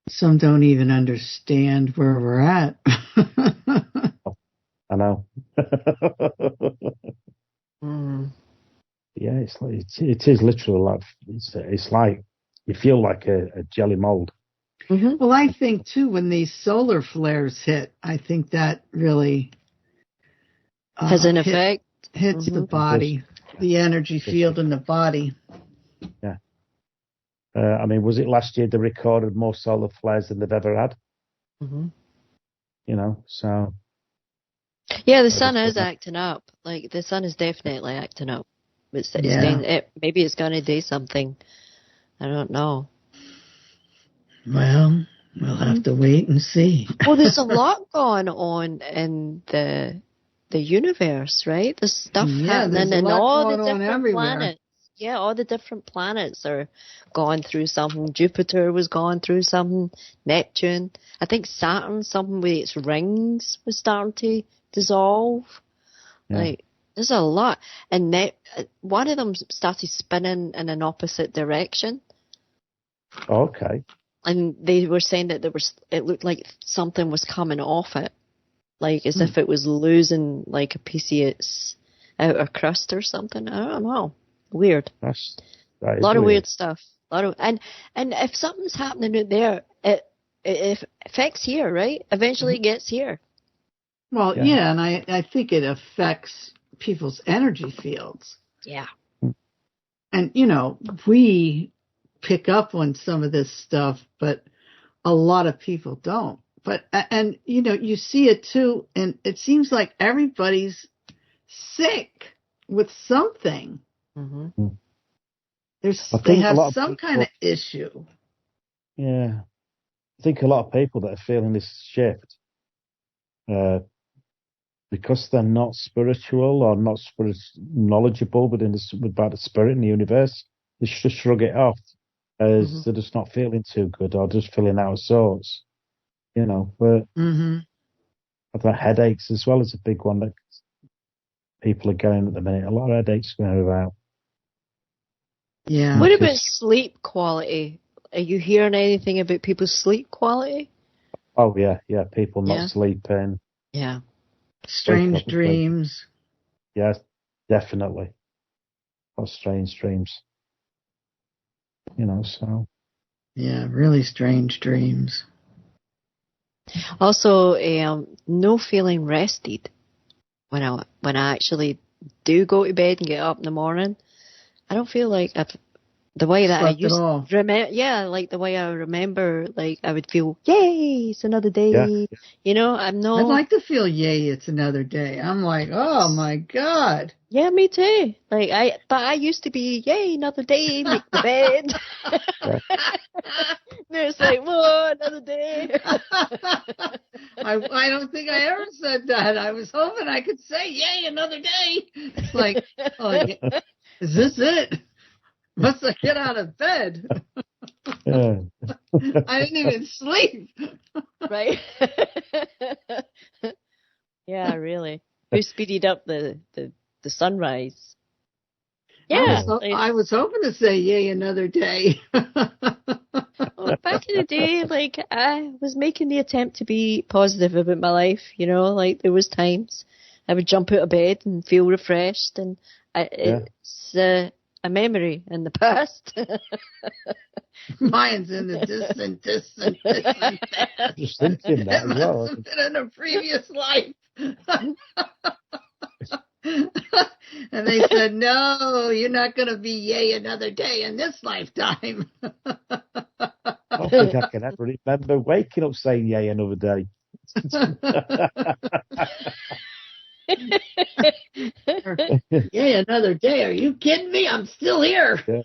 Some don't even understand where we're at. I know. Yeah, it's like it is literally like it's like you feel like a jelly mold. Well, I think too when these solar flares hit, I think that really has an effect. Hits the body, the energy field in the body. Yeah. I mean, was it last year they recorded more solar flares than they've ever had? You know, so. Yeah, the sun is acting up. Like, the sun is definitely acting up. Maybe it's going to do something. I don't know. Well, we'll have to wait and see. Well, there's a lot going on in the universe, right? There's stuff happening in all the different planets. Yeah, all the different planets are going through something. Jupiter was going through something. Neptune. I think Saturn, something with its rings was starting to dissolve. Yeah. Like, there's a lot. And one of them started spinning in an opposite direction. Okay. And they were saying that it looked like something was coming off it. Like, as if it was losing, like, a piece of its outer crust or something. I don't know. Weird. That a lot of weird stuff. And if something's happening there, it affects here, right? Eventually it gets here. Well, yeah, and I think it affects people's energy fields. Yeah. And, you know, we pick up on some of this stuff, but a lot of people don't. But, and, you know, you see it too, and it seems like everybody's sick with something. They have some kind of issue. Yeah. I think a lot of people that are feeling this shift, because they're not spiritual or not knowledgeable about the spirit in the universe, they just shrug it off as they're just not feeling too good or just feeling out of sorts. You know, but I've got headaches as well as a big one that people are getting at the minute. A lot of headaches going about. Yeah. What about sleep quality? Are you hearing anything about people's sleep quality? Oh, yeah. People not sleeping. Yeah. Strange dreams. Yes, definitely. Or strange dreams. You know, so. Yeah, really strange dreams. Also, no feeling rested when I actually do go to bed and get up in the morning. I don't feel like the way that I used to remember. Yeah, like the way I remember, like I would feel, yay, it's another day. Yeah. You know, I'd like to feel, yay, it's another day. I'm like, oh my God. Yeah, me too. Like I used to be, yay, another day, make the bed. No, it's like, whoa, another day. I don't think I ever said that. I was hoping I could say, yay, another day. It's like, oh, yeah. Is this it? Must I get out of bed? I didn't even sleep. Right? Yeah, really. Who speeded up the sunrise? Yeah. I was hoping to say, yay, another day. Well, back in the day, like, I was making the attempt to be positive about my life, you know, like there was times I would jump out of bed and feel refreshed, and It's a memory in the past. Mine's in the distant past. Just thinking that as well. Must have been in a previous life. And they said, no, you're not going to be yay another day in this lifetime. I don't think I can ever remember waking up saying yay another day. Yay another day. Are you kidding me? I'm still here. Yeah.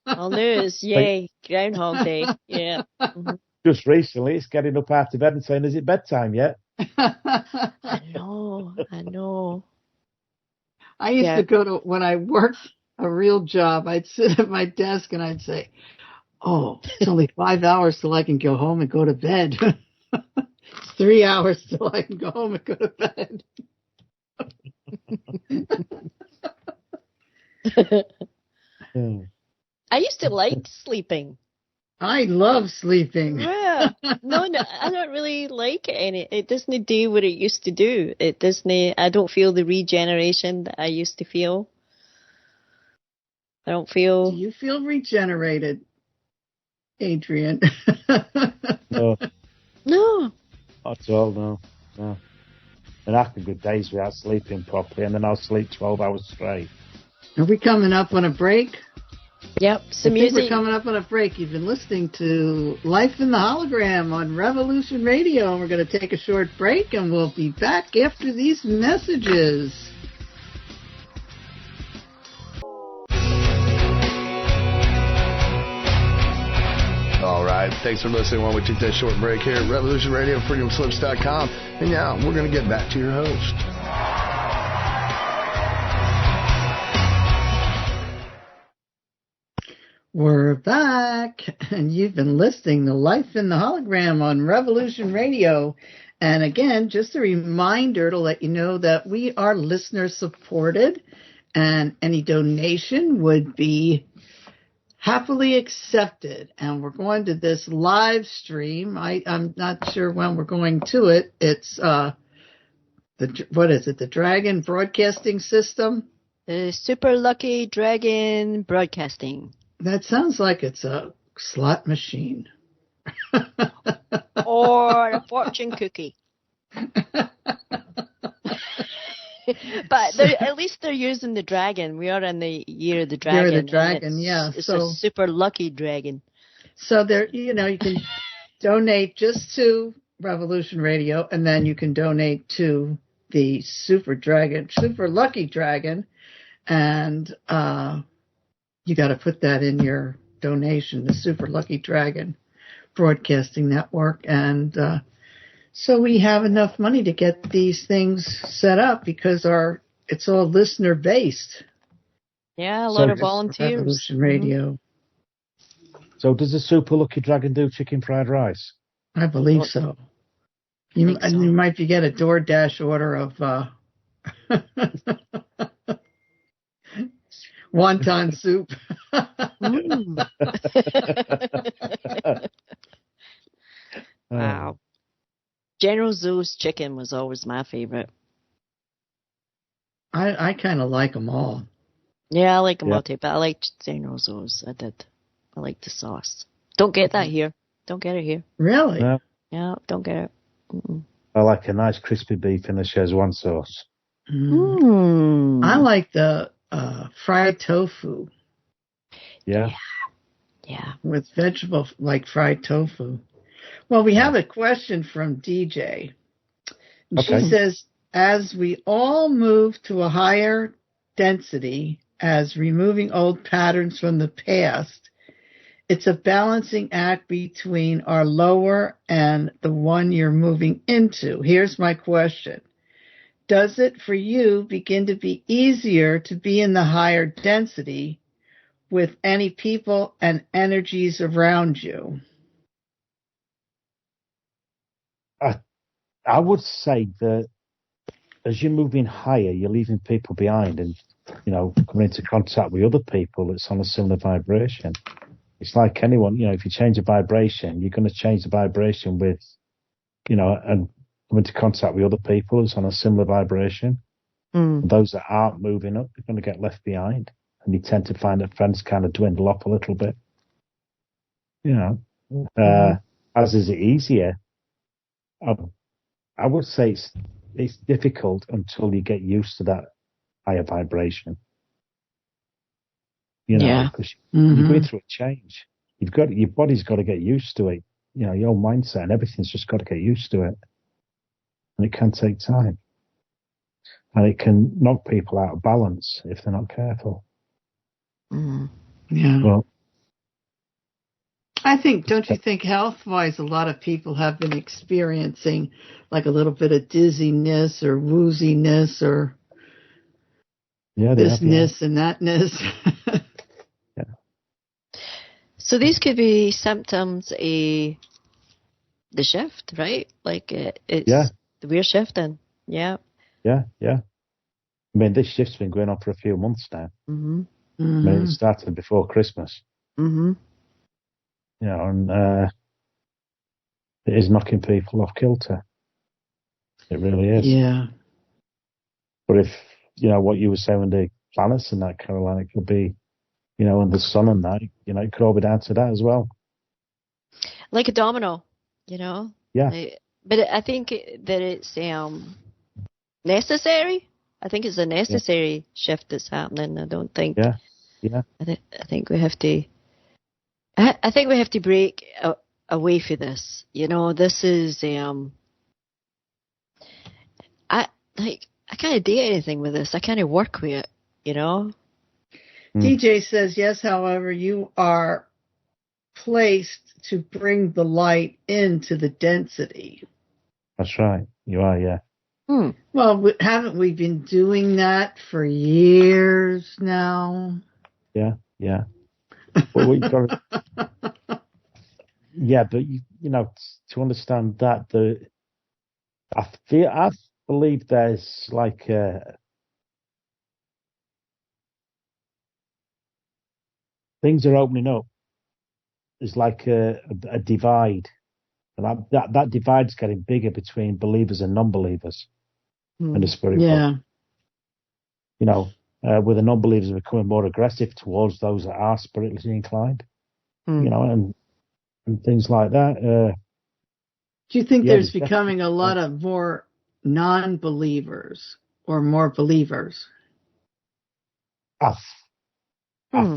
All news, yay, Groundhog Day. Yeah. Mm-hmm. Just recently, it's getting up out of bed and saying, is it bedtime yet? I know. I used to go to, when I worked a real job, I'd sit at my desk and I'd say, oh, it's only 5 hours till I can go home and go to bed. It's 3 hours till I can go home and go to bed. I used to like sleeping. I love sleeping. Yeah. No, I don't really like it. It doesn't do what it used to do. I don't feel the regeneration that I used to feel. I don't feel... Do you feel regenerated, Adrian? No. No. Not at all, no. And after good days without sleeping properly, and then I'll sleep 12 hours straight. Are we coming up on a break? Yep, some music. We're coming up on a break. You've been listening to Life in the Hologram on Revolution Radio, and we're going to take a short break, and we'll be back after these messages. All right, thanks for listening while we take that short break here at Revolution Radio, freedomslips.com. And now we're going to get back to your host. We're back, and you've been listening to Life in the Hologram on Revolution Radio. And again, just a reminder to let you know that we are listener supported, and any donation would be happily accepted. And we're going to this live stream. I'm not sure when we're going to it. It's the Dragon Broadcasting System? The Super Lucky Dragon Broadcasting. That sounds like it's a slot machine. Or a fortune cookie. But at least they're using the dragon. We are in the year of the dragon. Year of the dragon, yeah. It's a super lucky dragon. So there, you can donate just to Revolution Radio, and then you can donate to the super lucky dragon, and you got to put that in your donation, the Super Lucky Dragon Broadcasting Network. And so we have enough money to get these things set up because it's all listener based. Yeah, a lot of volunteers. Revolution Radio. So does the Super Lucky Dragon do chicken fried rice? I believe so. You might get a DoorDash order of wonton soup. Wow. General Tso's chicken was always my favorite. I kind of like them all. Yeah, I like them all too, but I liked General Tso's. I did. I like the sauce. Don't get that here. Don't get it here. Really? No. Yeah, don't get it. Mm-mm. I like a nice crispy beef in the Szechuan sauce. I like the fried tofu. Yeah. With vegetable, like fried tofu. Well, we have a question from DJ. Okay. She says, as we all move to a higher density, as removing old patterns from the past, it's a balancing act between our lower and the one you're moving into. Here's my question. Does it, for you, begin to be easier to be in the higher density with any people and energies around you? I would say that as you're moving higher, you're leaving people behind and, coming into contact with other people that's on a similar vibration. It's like anyone, if you change a vibration, you're going to change the vibration with, and come into contact with other people that's on a similar vibration. Mm. And those that aren't moving up, they're going to get left behind. And you tend to find that friends kind of dwindle up a little bit. You know, as is it easier? I would say it's difficult until you get used to that higher vibration. You know, because you're going through a change. Your body's got to get used to it. You know, your mindset and everything's just got to get used to it. And it can take time. And it can knock people out of balance if they're not careful. Mm. Yeah. Well, I think, don't you think health-wise, a lot of people have been experiencing like a little bit of dizziness or wooziness or thisness and thatness? Yeah. So these could be symptoms of the shift, right? Like we're shifting. Yeah. Yeah. I mean, this shift's been going on for a few months now. Mm-hmm. I mean, it started before Christmas. Mm-hmm. You know, and it is knocking people off kilter. It really is. Yeah. But if, you know, what you were saying with the planets and that, Caroline, it could be, you know, and the sun and that, you know, it could all be down to that as well. Like a domino, you know? Yeah. But I think that it's necessary. I think it's a necessary shift that's happening. I don't think. Yeah. I think we have to. I think we have to break away from this. You know, this is I can't do anything with this. I can't work with it. You know. DJ says yes. However, you are placed to bring the light into the density. That's right. You are. Yeah. Well, haven't we been doing that for years now? Yeah. Well, we've got. Yeah, but you know, to understand that, I believe there's like things are opening up. There's like a divide, and that divide's getting bigger between believers and non-believers in the spirit world. You know, where the non-believers are becoming more aggressive towards those that are spiritually inclined. You know, and things like that. Do you think there's becoming a lot of more non-believers or more believers? I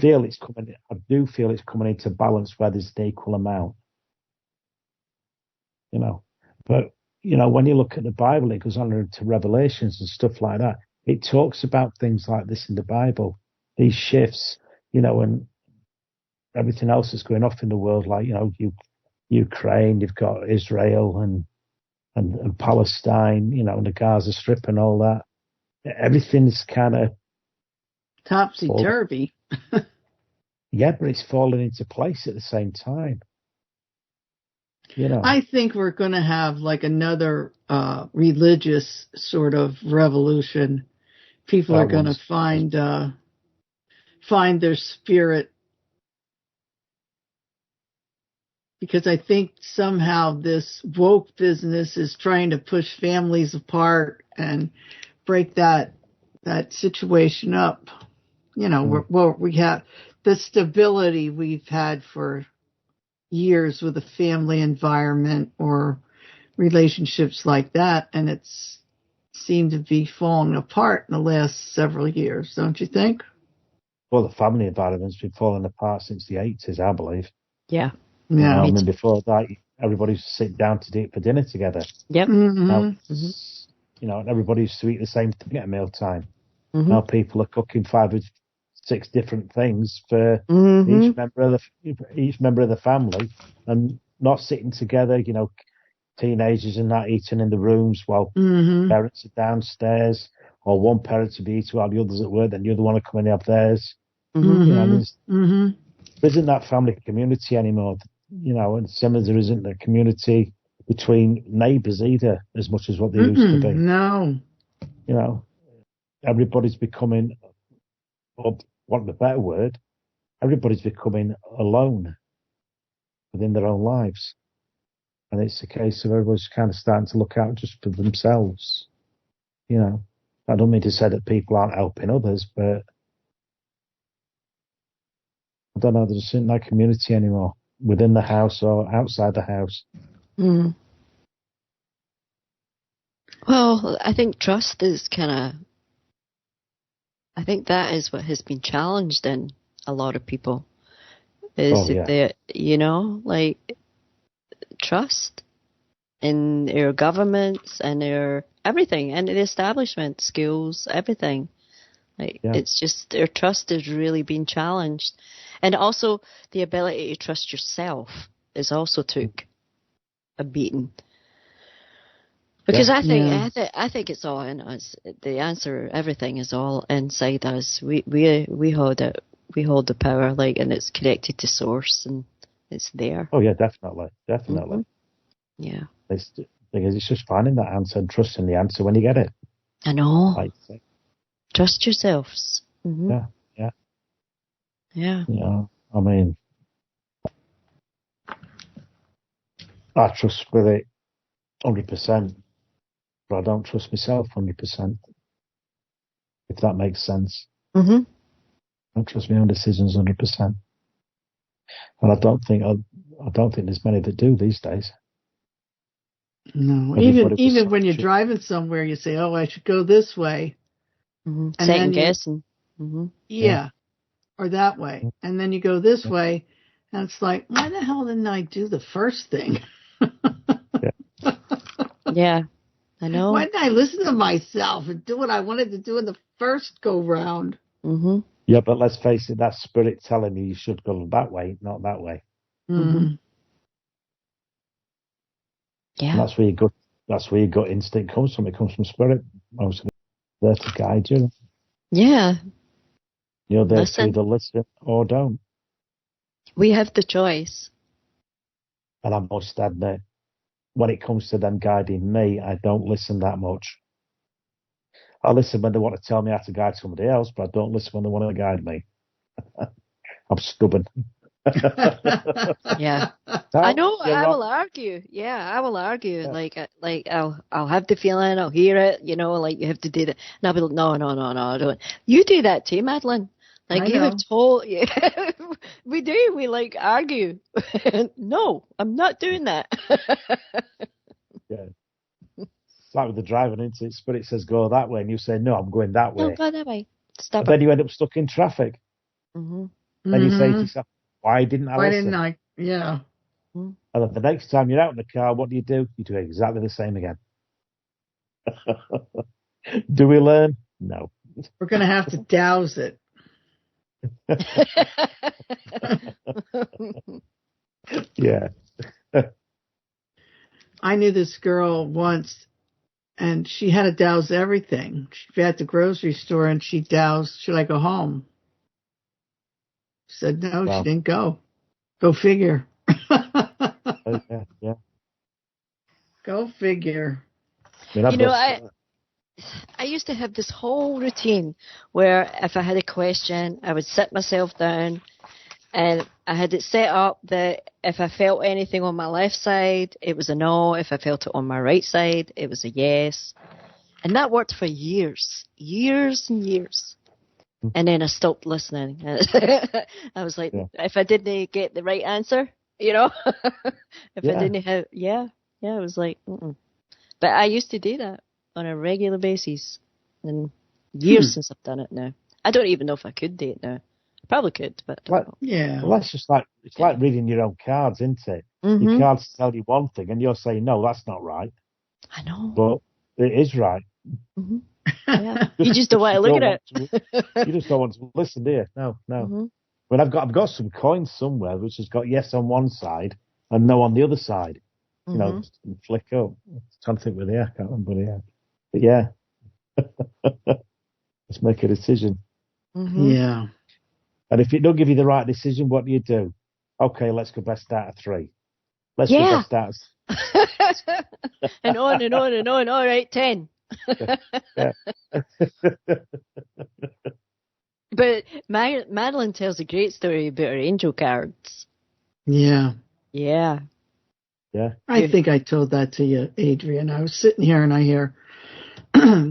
feel it's coming. I do feel it's coming into balance where there's an equal amount. You know, but you know, when you look at the Bible, it goes on into Revelations and stuff like that. It talks about things like this in the Bible. These shifts, you know, and everything else that's going off in the world, like, you know, Ukraine, you've got Israel and Palestine, you know, and the Gaza Strip and all that. Everything's kind of topsy-turvy. Yeah, but it's falling into place at the same time. You know, I think we're going to have like another religious sort of revolution. People are going to find their spirit, because I think somehow this woke business is trying to push families apart and break that situation up. You know, we have the stability we've had for years with a family environment or relationships like that, and it's seemed to be falling apart in the last several years, don't you think? Well, the family environment's been falling apart since the 80s, I believe. Yeah. You know, I mean, before that, everybody used to sit down to eat for dinner together. Yep. Now, you know, everybody used to eat the same thing at mealtime. Now people are cooking 5 or 6 different things for each member of the family, and not sitting together. You know, teenagers and that eating in the rooms while parents are downstairs, or one parent to be eating while the other's at work, then the other one to come in and have theirs. You know, there isn't that family community anymore. You know, and similar, there isn't a community between neighbours either as much as what there used to be. No. You know, everybody's becoming, or want a better word, everybody's becoming alone within their own lives. And it's a case of everybody's kind of starting to look out just for themselves, you know. I don't mean to say that people aren't helping others, but I don't know, there just isn't that community anymore within the house or outside the house. Mm. Well, I think trust is I think that is what has been challenged in a lot of people. Is if they, like trust in their governments and their everything and the establishment, schools, everything. It's just their trust is really being challenged. And also the ability to trust yourself is also took a beating. Because I think it's all in us. The answer, everything is all inside us. We hold it. We hold the power, and it's connected to source, and it's there. Oh yeah, definitely. Mm-hmm. Yeah. It's just finding that answer and trusting the answer when you get it. I know. Trust yourselves. Mm-hmm. Yeah. Yeah. I mean, I trust Spirit 100%, but I don't trust myself 100%. If that makes sense. Mm-hmm. I don't trust my own decisions 100%, and I don't think there's many that do these days. No, even when you're driving somewhere, you say, "Oh, I should go this way," and second guessing. Mm-hmm. Yeah, or that way, and then you go this way, and it's like, why the hell didn't I do the first thing? Yeah, I know. Why didn't I listen to myself and do what I wanted to do in the first go round? Mm-hmm. Yeah, but let's face it, that's Spirit telling you should go that way, not that way. Mm-hmm. Yeah, and that's where your gut instinct comes from. It comes from Spirit. Mostly there to guide you. Yeah, you're there to either listen or don't. We have the choice. And I must admit, when it comes to them guiding me, I don't listen that much. I listen when they want to tell me how to guide somebody else, but I don't listen when they want to guide me. I'm stubborn. Yeah, I know. I will argue. Yeah, I will argue. Yeah. Like I'll have the feeling. I'll hear it. You have to do that. And I'll be like, no, I don't. You do that too, Madeline. You have told. Yeah, we do. We argue. No, I'm not doing that. Yeah. It's like with the driving into it, Spirit says go that way, and you say no, I'm going that way. No, go that way. Stop. And then you end up stuck in traffic. Mm-hmm. And you say to yourself, why didn't I listen? Why didn't I? Yeah. And then the next time you're out in the car, what do? You do exactly the same again. Do we learn? No. We're going to have to douse it. Yeah. I knew this girl once, and she had to douse everything. She'd be at the grocery store, and she doused. Should I go home? She said no. Wow. She didn't go. Go figure. Yeah. Go figure. I used to have this whole routine where if I had a question, I would sit myself down, and I had it set up that if I felt anything on my left side, it was a no. If I felt it on my right side, it was a yes. And that worked for years and years. And then I stopped listening. I was like, if I didn't get the right answer, if I didn't have, I was like, But I used to do that on a regular basis. And years since I've done it now. I don't even know if I could do it now. I probably could, but I don't know. Yeah. Well, that's just like reading your own cards, isn't it? Mm-hmm. Your cards tell you one thing, and you're saying, no, that's not right. I know. But it is right. Mm-hmm. Yeah. You just don't want to look at it. You just don't want to listen, do you? No. Mm-hmm. But I've got some coins somewhere which has got yes on one side and no on the other side. Mm-hmm. Flick up. I'm trying to think where they are. I can't remember. But yeah. Let's make a decision. Mm-hmm. Yeah. And if it don't give you the right decision, what do? Okay, let's go best out of 3. Let's go best out of... And on and on and on. All right, 10. Yeah. But Madeline tells a great story about her angel cards. Yeah. Yeah. I think I told that to you, Adrian. I was sitting here and I hear,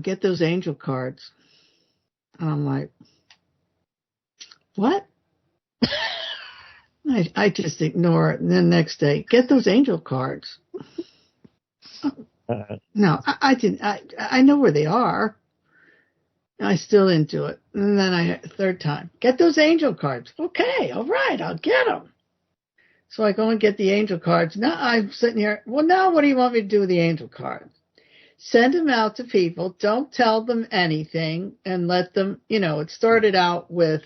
get those angel cards. And I'm like, what? I just ignore it. And then next day, get those angel cards. No, I didn't. I know where they are. I still didn't do it. And then third time, get those angel cards. Okay, all right, I'll get them. So I go and get the angel cards. Now I'm sitting here. Well, now what do you want me to do with the angel cards? Send them out to people. Don't tell them anything and let them, it started out with,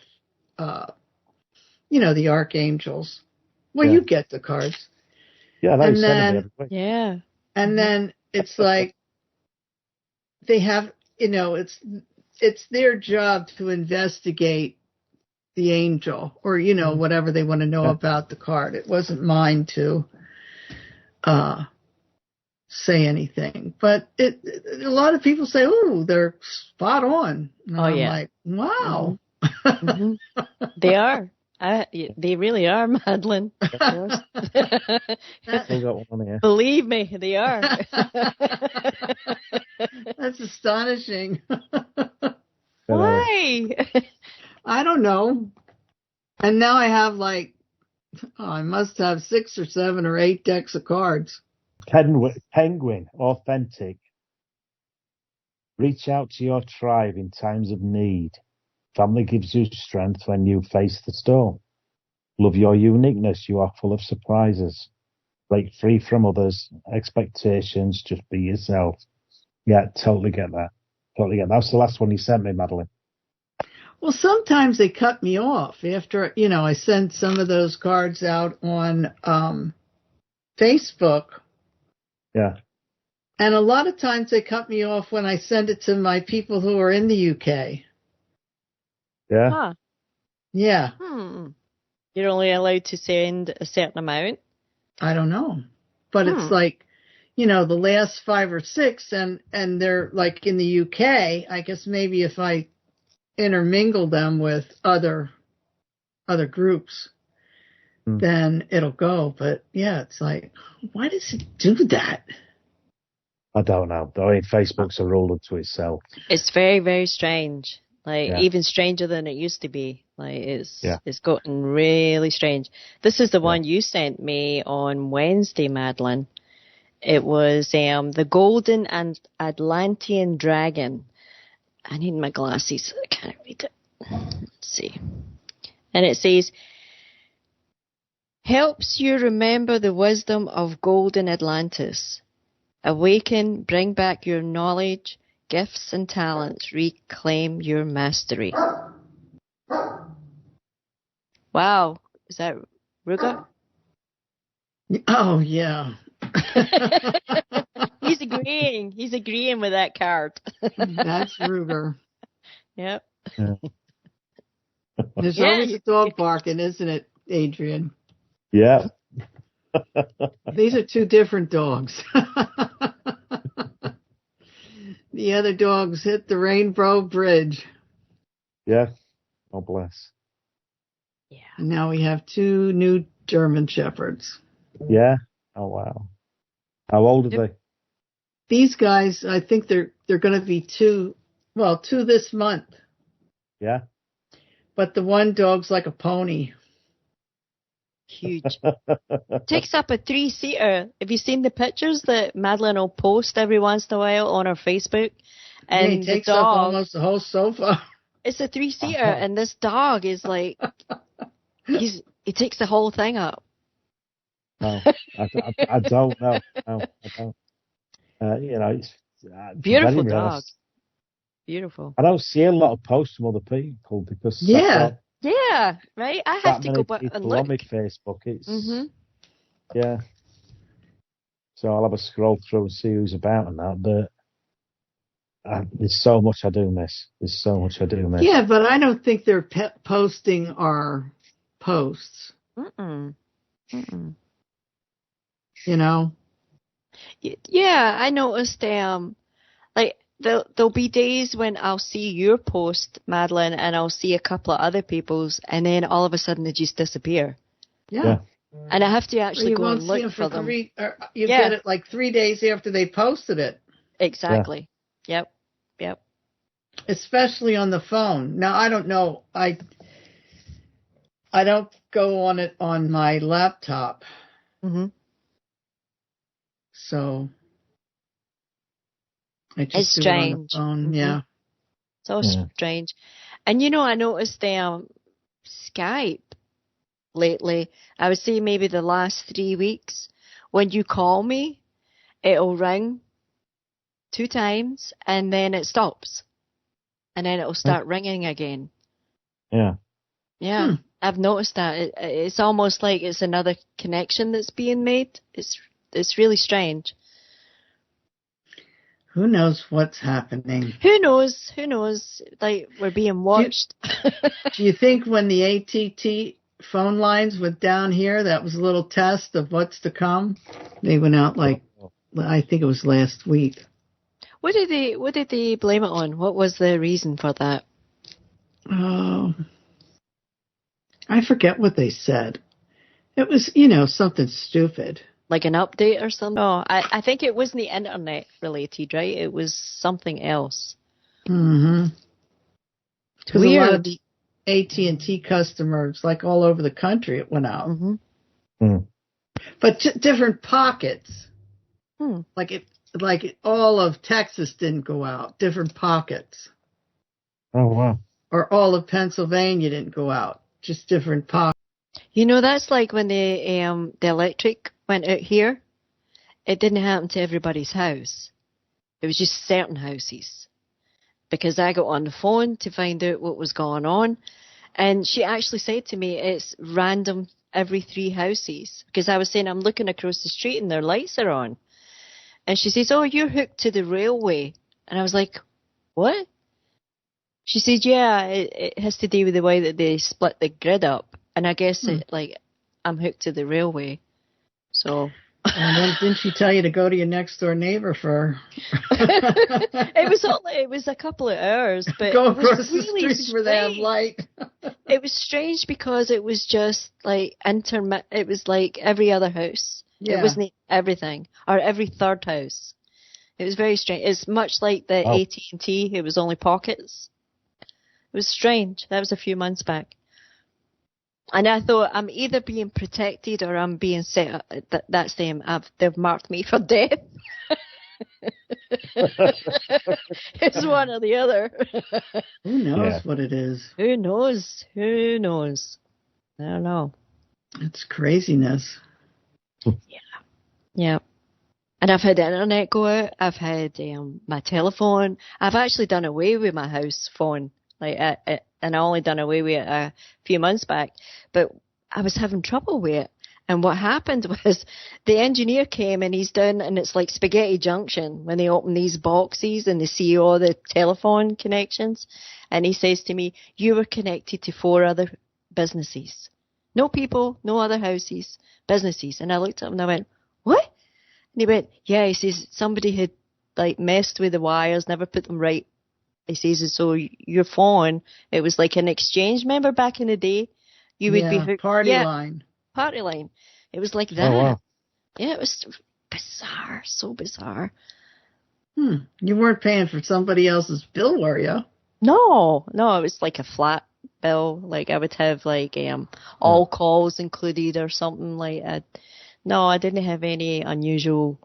the archangels. Well, you get the cards. Yeah, they send them every week. Yeah. And then it's like they have, it's their job to investigate the angel or, whatever they want to know about the card. It wasn't mine to say anything. But a lot of people say, oh, they're spot on. And I'm like, wow. Mm-hmm. They are. They really are, Madeline. Believe me, they are. That's astonishing. Why? I don't know. And now I have I must have 6 or 7 or 8 decks of cards. Penguin, authentic. Reach out to your tribe in times of need. Family gives you strength when you face the storm. Love your uniqueness. You are full of surprises. Break free from others' expectations. Just be yourself. Yeah, totally get that. Totally get that. That's the last one you sent me, Madeline. Well, sometimes they cut me off after, I send some of those cards out on Facebook. Yeah. And a lot of times they cut me off when I send it to my people who are in the UK. Yeah. Huh. Yeah. You're only allowed to send a certain amount? I don't know. But it's like, the last 5 or 6 and they're like in the UK, I guess maybe if I intermingle them with other groups, then it'll go. But yeah, it's like, why does it do that? I don't know. I mean, Facebook's a rule unto itself. It's very, very strange. Even stranger than it used to be. It's gotten really strange. This is the one you sent me on Wednesday, Madeline. It was the Golden and Atlantean Dragon. I need my glasses. I can't read it. Let's see. And it says, helps you remember the wisdom of Golden Atlantis. Awaken, bring back your knowledge, gifts and talents, reclaim your mastery. Wow. Is that Ruger? Oh, yeah. He's agreeing. He's agreeing with that card. That's Ruger. Yep. Yeah. There's always a dog barking, isn't it, Adrian? Yeah. These are 2 different dogs. The other dogs hit the Rainbow Bridge. Yeah. Oh, bless. Yeah. And now we have 2 new German Shepherds. Yeah. Oh, wow. How old are they? These guys, I think they're going to be 2 this month. Yeah. But the one dog's like a pony. Huge. Takes up a 3-seater. Have you seen the pictures that Madeline will post every once in a while on her Facebook? And he takes up almost the whole sofa. It's a 3-seater, and this dog is like, he takes the whole thing up. No, I don't know. No, I don't. It's beautiful dog. Beautiful. I don't see a lot of posts from other people because yeah, right. I have to go back and look. On my Facebook, it's yeah. So I'll have a scroll through and see who's about and that. But there's so much I do miss. Yeah, but I don't think they're posting our posts. Yeah, I noticed. There'll be days when I'll see your post, Madeline, and I'll see a couple of other people's, and then all of a sudden they just disappear. Yeah. And I have to actually go and look for them. You get it like 3 days after they posted it. Exactly. Yeah. Yep. especially on the phone. Now, I don't know. I don't go on it on my laptop. Mm-hmm. So I just It's do it on the strange. phone. Mm-hmm. Yeah. So strange. And I noticed Skype lately, I would say maybe the last 3 weeks, when you call me, it'll ring 2 times and then it stops. And then it'll start ringing again. Yeah. Yeah. I've noticed that. It's almost like it's another connection that's being made. It's really strange. Who knows what's happening? Who knows? Who knows? Like, we're being watched. Do you think when the AT&T phone lines went down here, that was a little test of what's to come? They went out I think it was last week. What did they blame it on? What was the reason for that? Oh, I forget what they said. It was, something stupid. Like an update or something? No, I think it wasn't the internet related, right? It was something else. Mm-hmm. Because a lot of the AT&T customers, like all over the country, it went out. Mm-hmm. Mm. But different pockets. Like all of Texas didn't go out. Different pockets. Oh, wow. Or all of Pennsylvania didn't go out. Just different pockets. That's like when the electric went out here. It didn't happen to everybody's house. It was just certain houses. Because I got on the phone to find out what was going on. And she actually said to me, it's random every 3 houses. Because I was saying, I'm looking across the street and their lights are on. And she says, oh, you're hooked to the railway. And I was like, what? She said, yeah, it has to do with the way that they split the grid up. And I guess I'm hooked to the railway. So. And then didn't she tell you to go to your next door neighbor for? It was a couple of hours, but go it was across really the street where they have light. It was strange because it was just like it was like every other house. Yeah. It wasn't everything or every third house. It was very strange. It's much like the AT&T. It was only pockets. It was strange. That was a few months back. And I thought, I'm either being protected or I'm being set up. That's them. They've marked me for death. It's one or the other. Who knows what it is? Who knows? Who knows? I don't know. It's craziness. Yeah. And I've had the internet go out. I've had my telephone. I've actually done away with my house phone. And I only done away with it a few months back, but I was having trouble with it. And what happened was the engineer came and he's done, and it's like Spaghetti Junction when they open these boxes and they see all the telephone connections. And he says to me, you were connected to 4 other businesses. No people, no other houses, businesses. And I looked at him and I went, what? And he went, yeah, he says somebody had messed with the wires, never put them right. He says, so your phone, it was like an exchange. Remember back in the day? You would be hooked. Party line. Party line. It was like that. Oh, wow. Yeah, it was bizarre. So bizarre. You weren't paying for somebody else's bill, were you? No, it was like a flat bill. Like I would have all calls included or something like that. No, I didn't have any unusual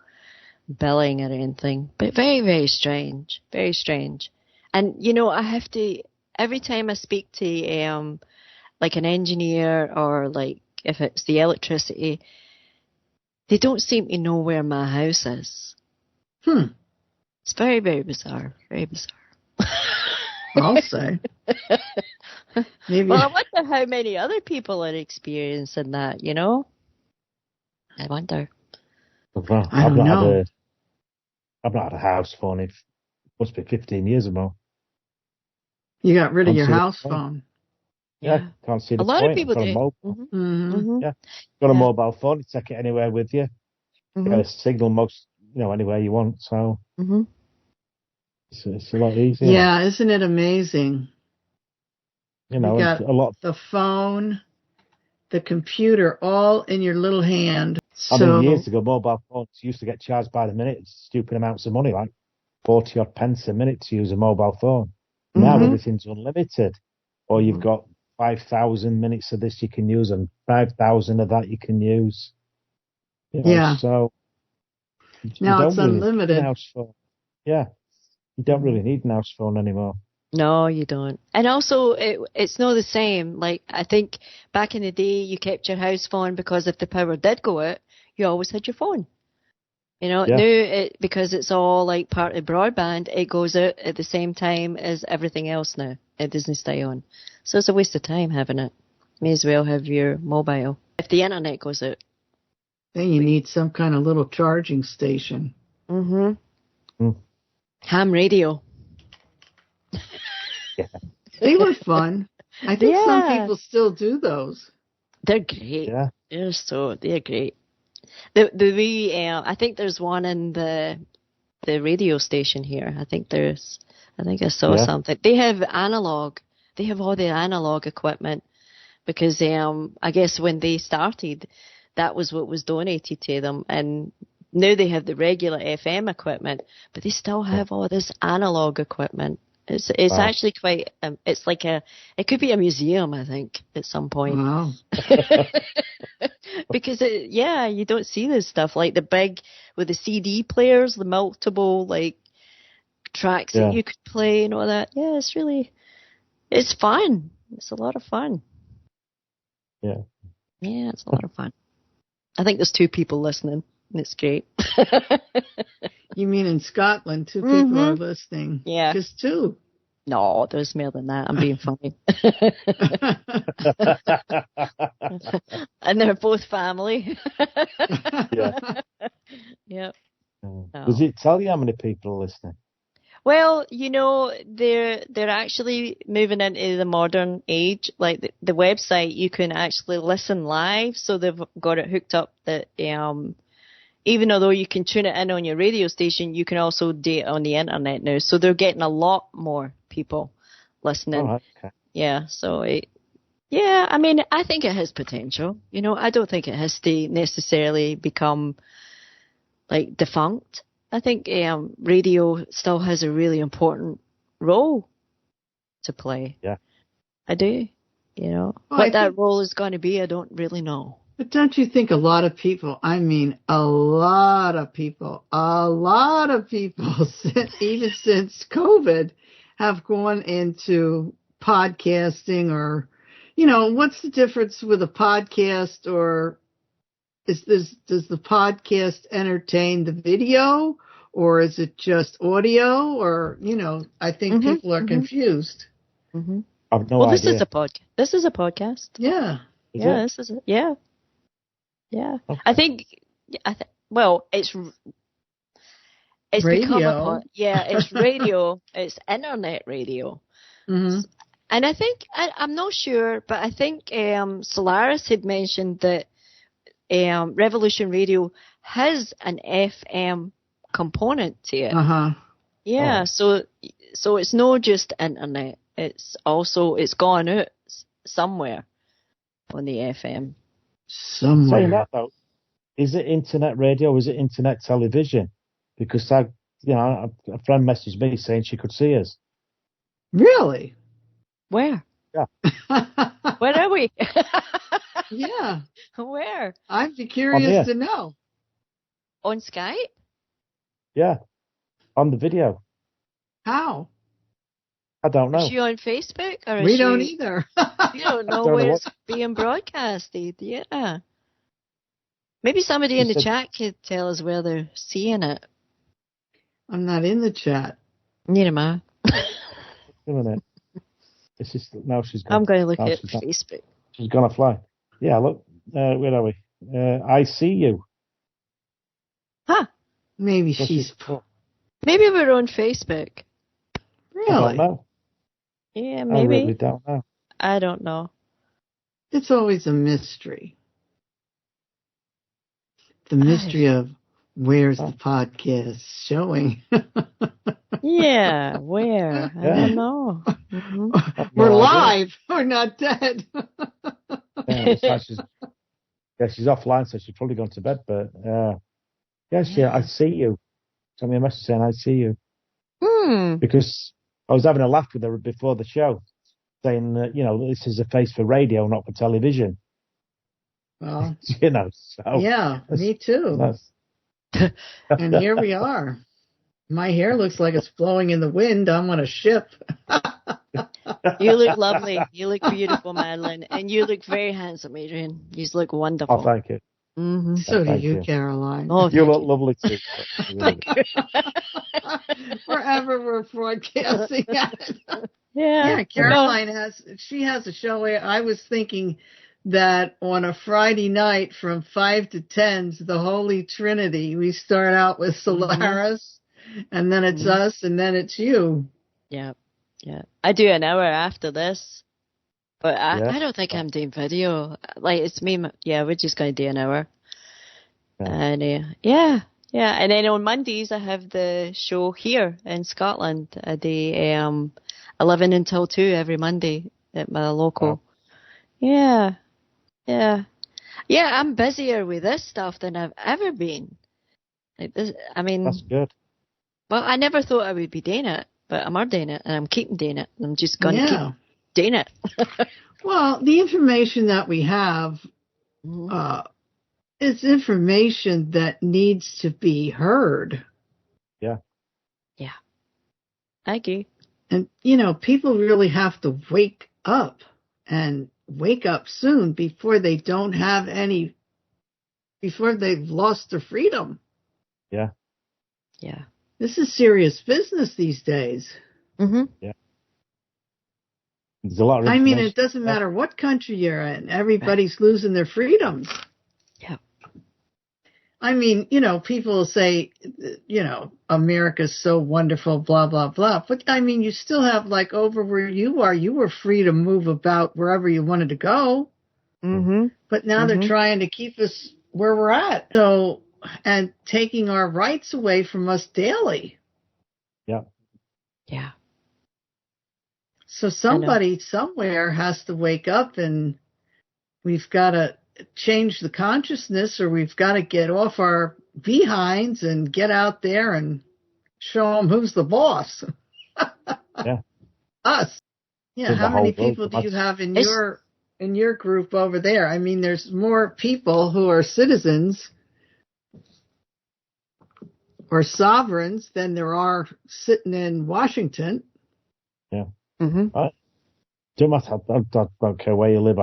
billing or anything. But very, very strange. Very strange. And, I have to, every time I speak to, an engineer or, if it's the electricity, they don't seem to know where my house is. It's very, very bizarre. Very bizarre. I'll say. Maybe. Well, I wonder how many other people are experiencing that, I wonder. Well, I don't know. I've not had a house phone. It must be 15 years or more. You got rid of your house phone. Yeah, can't see the point. A lot of people do. Yeah, got a mobile phone. You take it anywhere with you. You got a signal anywhere you want. So it's a lot easier. Yeah, isn't it amazing? You got a lot. The phone, the computer, all in your little hand. Years ago, mobile phones used to get charged by the minute. Stupid amounts of money, like 40 odd pence a minute to use a mobile phone. Now everything's unlimited. Or you've got 5,000 minutes of this you can use and 5,000 of that you can use. You know, so now it's unlimited. Yeah, you don't really need an house phone anymore. No, you don't. And also, it's not the same. Like, I think back in the day, you kept your house phone because if the power did go out, you always had your phone. You know, now, because it's all like part of broadband, it goes out at the same time as everything else now. It doesn't stay on. So it's a waste of time having it. May as well have your mobile. If the internet goes out. Then you need some kind of little charging station. Ham radio. They were fun. I think some people still do those. They're great. Yeah. They're great. I think there's one in the radio station here. I think I saw something. They have analog. They have all the analog equipment because I guess when they started, that was what was donated to them, and now they have the regular FM equipment, but they still have all this analog equipment. It's actually quite. It's like it could be a museum, I think, at some point. Wow. Because you don't see this stuff like the big with the CD players, the multiple like tracks that you could play and all that. Yeah, it's fun. It's a lot of fun. Yeah. Yeah, it's a lot of fun. I think there's 2 people listening. It's great. You mean in Scotland, 2 people are listening? Yeah. Just 2? No, there's more than that. I'm being funny. And they're both family. Yep. Does it tell you how many people are listening? Well, you know, they're actually moving into the modern age. Like the website, you can actually listen live. So they've got it hooked up that even though you can tune it in on your radio station, you can also do it on the internet now. So they're getting a lot more people listening. Oh, okay. Yeah. So I mean, I think it has potential. You know, I don't think it has to necessarily become like defunct. I think radio still has a really important role to play. Yeah. I do. You know, what that role is going to be, I don't really know. But don't you think a lot of people, I mean, a lot of people, even since COVID, have gone into podcasting or, you know, what's the difference with a podcast or does the podcast entertain the video or is it just audio or, you know, I think people are confused. Mm-hmm. I've no idea. This is a podcast. Yeah. This is Yeah. Okay. I think well, it's radio. Become it's radio. It's internet radio. Mm-hmm. And I think, I'm not sure, but I think Solaris had mentioned that Revolution Radio has an FM component to it. Yeah, so it's not just internet. It's gone out somewhere on the FM. Somewhere. Saying that though, is it internet radio or is it internet television? Because a friend messaged me saying she could see us. Really? Where? Yeah. Where are we? Yeah. Where? I'd be curious to know. On Skype? Yeah. On the video. How? I don't know. Is she on Facebook? Or we don't either. You don't know where it's being broadcasted. Yeah. Maybe somebody in the chat could tell us where they're seeing it. I'm not in the chat. Neither am I. Wait a minute. It's just now she's gone. I'm going to look at Facebook. She's gonna fly. Yeah, look. Where are we? I see you. Huh? Maybe Maybe we're on Facebook. Really? I don't know. Yeah, maybe. I really don't know. I don't know. It's always a mystery. The mystery of where's the podcast showing. Yeah, where? I don't know. Mm-hmm. We're live. We're not dead. She's offline, so she's probably gone to bed. But I see you. Send me a message saying I see you. Hmm. Because I was having a laugh with her before the show, saying that, this is a face for radio, not for television. Well, So. Yeah, me too. And here we are. My hair looks like it's blowing in the wind. I'm on a ship. You look lovely. You look beautiful, Madeline. And you look very handsome, Adrian. You look wonderful. Oh, thank you. Mm-hmm. So do you, Caroline. Oh, you look lovely too. Wherever we're broadcasting at. Yeah, Caroline has a show where I was thinking that on a Friday night from 5 to 10, the Holy Trinity, we start out with Solaris, and then it's us, and then it's you. Yeah. I do an hour after this, but I don't think I'm doing video. Like, it's me. Yeah, we're just going to do an hour. Yeah. And and then on Mondays I have the show here in Scotland. I do 11 until 2 every Monday at my local. Wow. Yeah, I'm busier with this stuff than I've ever been. Like this, I mean, that's good. Well, I never thought I would be doing it, but I'm doing it, and I'm keeping doing it. I'm just going to keep doing it. Well, the information that we have is information that needs to be heard. Yeah. I agree. And, people really have to wake up and wake up soon before they've lost their freedom. Yeah. This is serious business these days. Mm-hmm. Yeah. There's a lot of it doesn't matter what country you're in. Everybody's losing their freedoms. Yeah. People say, America's so wonderful, blah, blah, blah. But, you still have, over where you were free to move about wherever you wanted to go. Mm-hmm. But now they're trying to keep us where we're at. So, and taking our rights away from us daily. Yeah. So somebody somewhere has to wake up, and we've got to change the consciousness, or we've got to get off our behinds and get out there and show them who's the boss. Us. Yeah. How many people do you have in your group over there? There's more people who are citizens or sovereigns than there are sitting in Washington. Yeah. Mm-hmm. Don't matter. I don't care where you live.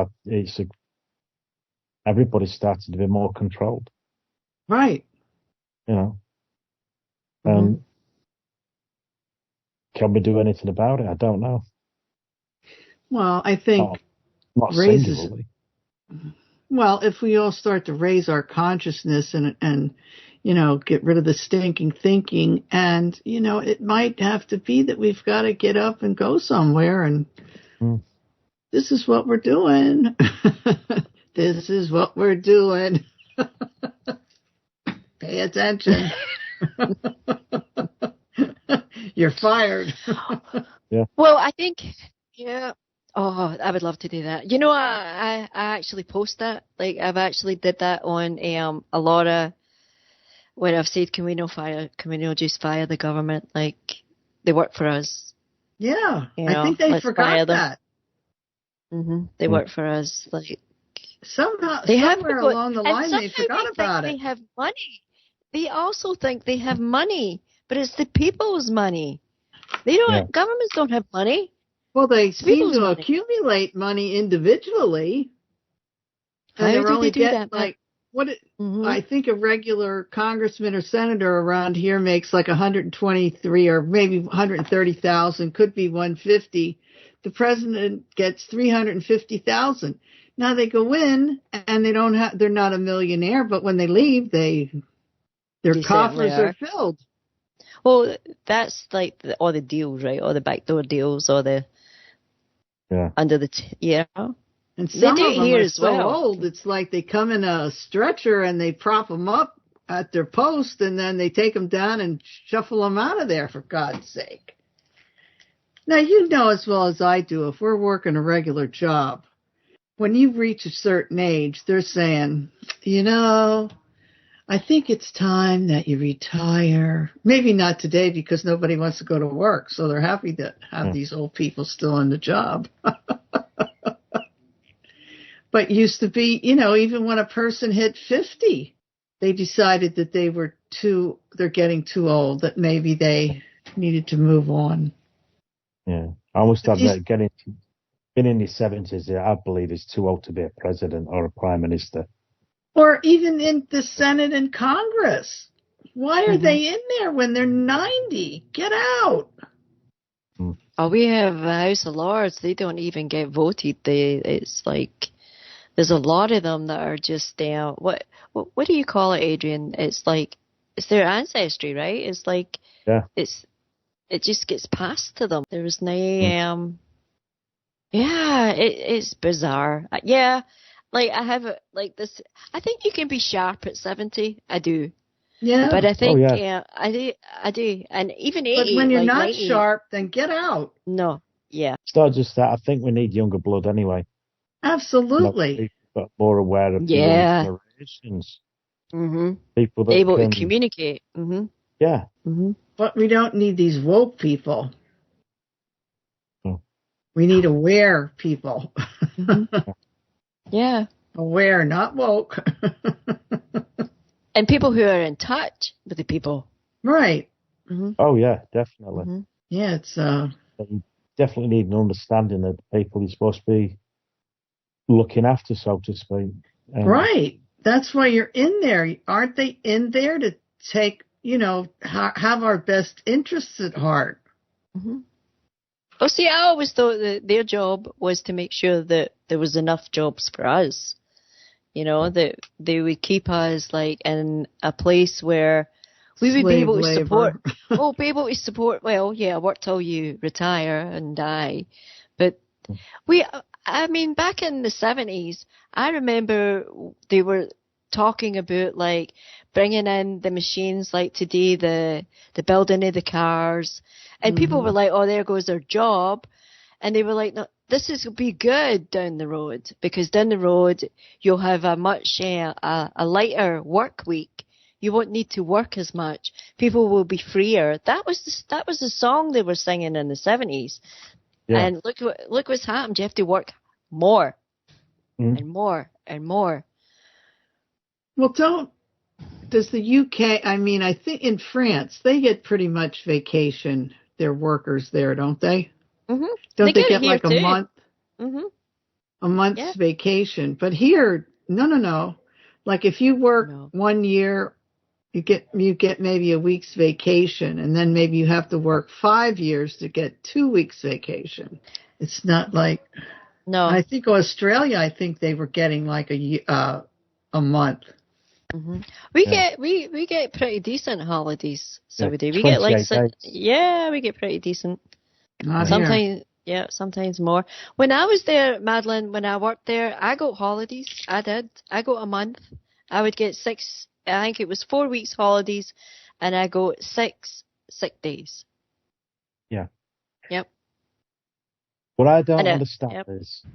Everybody's starting to be more controlled. Right. Can we do anything about it? I don't know. Well, I think not singularly. Well, if we all start to raise our consciousness and get rid of the stinking thinking, and, it might have to be that we've got to get up and go somewhere, and this is what we're doing. This is what we're doing. Pay attention. You're fired. Yeah. Well, I think, Oh, I would love to do that. I actually post that. Like, I've actually did that on a lot of where I've said, can we not just fire the government? Like, they work for us. Yeah, I think they forgot that. Mm-hmm. They work for us. Like, somewhere along the line, they forgot about it. They have money. They also think they have money, but it's the people's money. They don't. Yeah. Governments don't have money. Well, they seem to accumulate money individually. How do they do that? I think a regular congressman or senator around here makes like 123 or maybe 130,000, could be 150. The president gets 350,000. Now they go in and they're not a millionaire, but when they leave, their coffers are filled. Well, that's like all the deals, right? All the backdoor deals, or the under the And some of them are so well. old, it's like they come in a stretcher and they prop them up at their post, and then they take them down and shuffle them out of there, for God's sake. Now, you know as well as I do, if we're working a regular job, when you reach a certain age, they're saying, I think it's time that you retire. Maybe not today because nobody wants to go to work, so they're happy to have these old people still on the job. But used to be, even when a person hit 50, they decided that they're getting too old, that maybe they needed to move on. Yeah. I must admit, getting in your 70s, I believe, is too old to be a president or a prime minister. Or even in the Senate and Congress. Why are they in there when they're 90? Get out. Oh, we have a House of Lords. They don't even get voted. It's like there's a lot of them that are just down. What do you call it, Adrian? It's like it's their ancestry, right? It's like it just gets passed to them. There was no it's bizarre. Yeah. Like, I have, this, I think you can be sharp at 70. I do. Yeah. But I think, I do. And even 80. But when you're not 90, sharp, then get out. No. Yeah. It's not just that. I think we need younger blood anyway. Absolutely. But more aware of the young generations. People that able to communicate. Yeah. But we don't need these woke people. We need aware people. Yeah. Aware, not woke. And people who are in touch with the people. Right. Oh, yeah, definitely. Yeah, it's... You definitely need an understanding of the people you're supposed to be looking after, so to speak. Right. That's why you're in there. Aren't they in there to take, have our best interests at heart? Well, see, I always thought that their job was to make sure that there was enough jobs for us. That they would keep us in a place where we would be able to support. Be able to support. Well, yeah, work till you retire and die. But back in the 70s, I remember they were talking about bringing in the machines today, the building of the cars. And people were like, oh, there goes their job. And they were like, no, this will be good down the road, because down the road you'll have a much a lighter work week. You won't need to work as much. People will be freer. That was the song they were singing in the 70s. Yeah. And look what's happened. You have to work more and more and more. Well, does the UK, I think in France, they get pretty much vacation, their workers there, don't they? Don't they get a month? A month's vacation. But here, no. Like if you work 1 year, you get maybe a week's vacation, and then maybe you have to work 5 years to get 2 weeks vacation. It's not like... No. I think Australia, they were getting a month. We get pretty decent holidays. So we do. We get we get pretty decent. Sometimes more. When I was there, Madeline, when I worked there, I got holidays. I did. I got a month. I would get 6. I think it was 4 weeks holidays, and I got 6 sick days. Yeah. Yep. What I don't understand is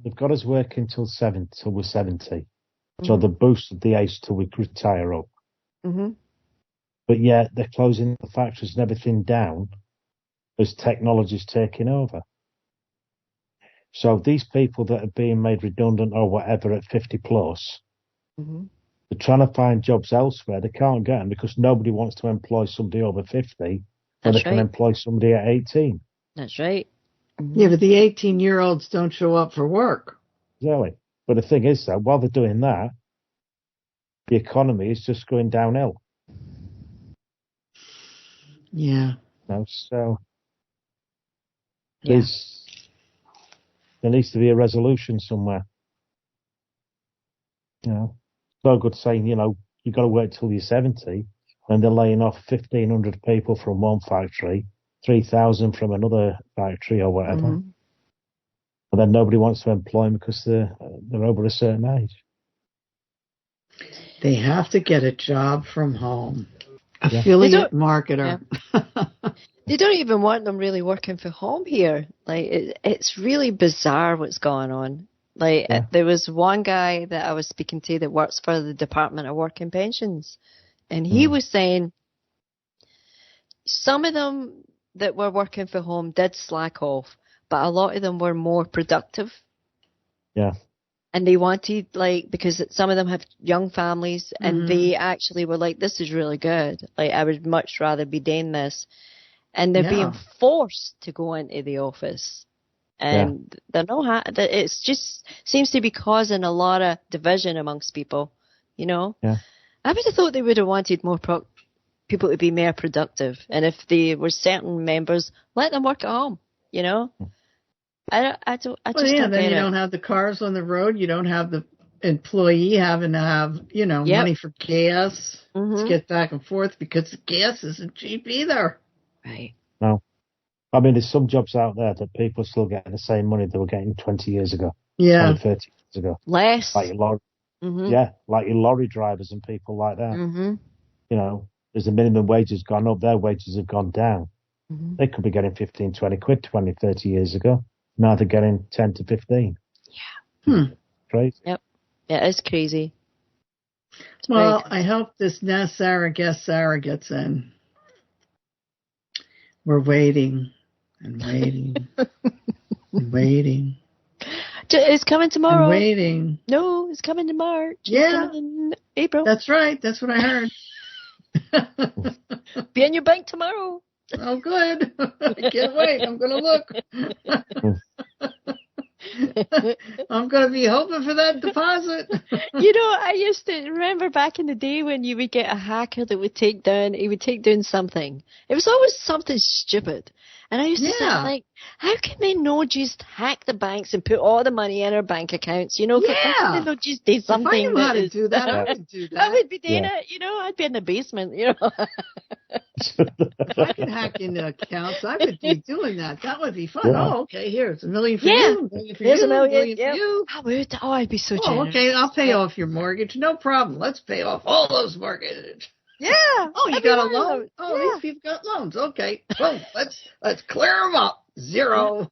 they've got us working till we're 70. So they boosted the age till we retire up. But yet they're closing the factories and everything down as technology's taking over. So these people that are being made redundant or whatever at 50 plus, they're trying to find jobs elsewhere. They can't get them because nobody wants to employ somebody over 50 when they can employ somebody at 18. That's right. Yeah, but the 18-year-olds don't show up for work. Exactly. But the thing is, though, while they're doing that, the economy is just going downhill. Yeah. So there needs to be a resolution somewhere. No good saying, you've got to wait till you're 70 when they're laying off 1,500 people from one factory, 3,000 from another factory or whatever. But then nobody wants to employ them because they're over a certain age. They have to get a job from home. Affiliate marketer. Yeah. They don't even want them really working from home here. It's really bizarre what's going on. Like, there was one guy that I was speaking to that works for the Department of Work and Pensions, and he was saying some of them that were working from home did slack off, but a lot of them were more productive. Yeah. And they wanted, like, because some of them have young families, and they actually were like, this is really good. Like, I would much rather be doing this. And they're being forced to go into the office. And they're not, it's just seems to be causing a lot of division amongst people, you know? Yeah. I would have thought they would have wanted more people to be more productive. And if there were certain members, let them work at home, you know? I just don't then get you it. don't have the cars on the road. You don't have the employee having to have, money for gas to get back and forth because the gas isn't cheap either. Right. No. I mean, there's some jobs out there that people still get the same money they were getting 20 years ago. Yeah. 20, 30 years ago. Less. Like your lorry, like your lorry drivers and people like that. You know, there's a minimum wage has gone up, their wages have gone down. They could be getting 15, 20 quid 20, 30 years ago. Now they're getting 10 to 15. Yeah. Crazy. Yep. Yeah, it's crazy. It's well, crazy. I hope this next Sarah gets in. We're waiting and waiting and waiting. It's coming tomorrow. And waiting. No, it's coming in March. Yeah. It's coming in April. That's right. That's what I heard. Be in your bank tomorrow. Oh, good. I can't wait. I'm going to look. I'm going to be hoping for that deposit. You know, I used to remember back in the day when you would get a hacker that would take down something. It was always something stupid. And I used to say, like, how can they not just hack the banks and put all the money in our bank accounts? You know, how can they not just do something? If I knew how to do that, I would do that. I would be doing it. You know, I'd be in the basement, you know. If I could hack into accounts, I would be doing that. That would be fun. Yeah. Oh, okay, here's $1 million for you, $1 million for you, $1 million for you. I would. Oh, I'd be so generous. Oh, okay, I'll pay off your mortgage. No problem. Let's pay off all those mortgages. Yeah. Oh, you got a loan? Oh, these people got loans. Okay. Boom. Let's clear them up. Zero.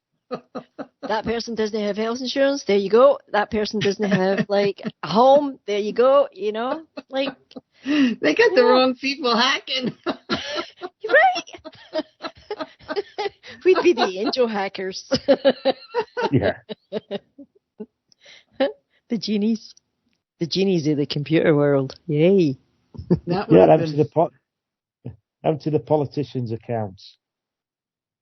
That person doesn't have health insurance. There you go. That person doesn't have, like, a home. There you go. You know, like. They got the wrong people hacking. Right. We'd be the angel hackers. Yeah. The genies. The genies of the computer world. Yay. Empty the politicians' accounts.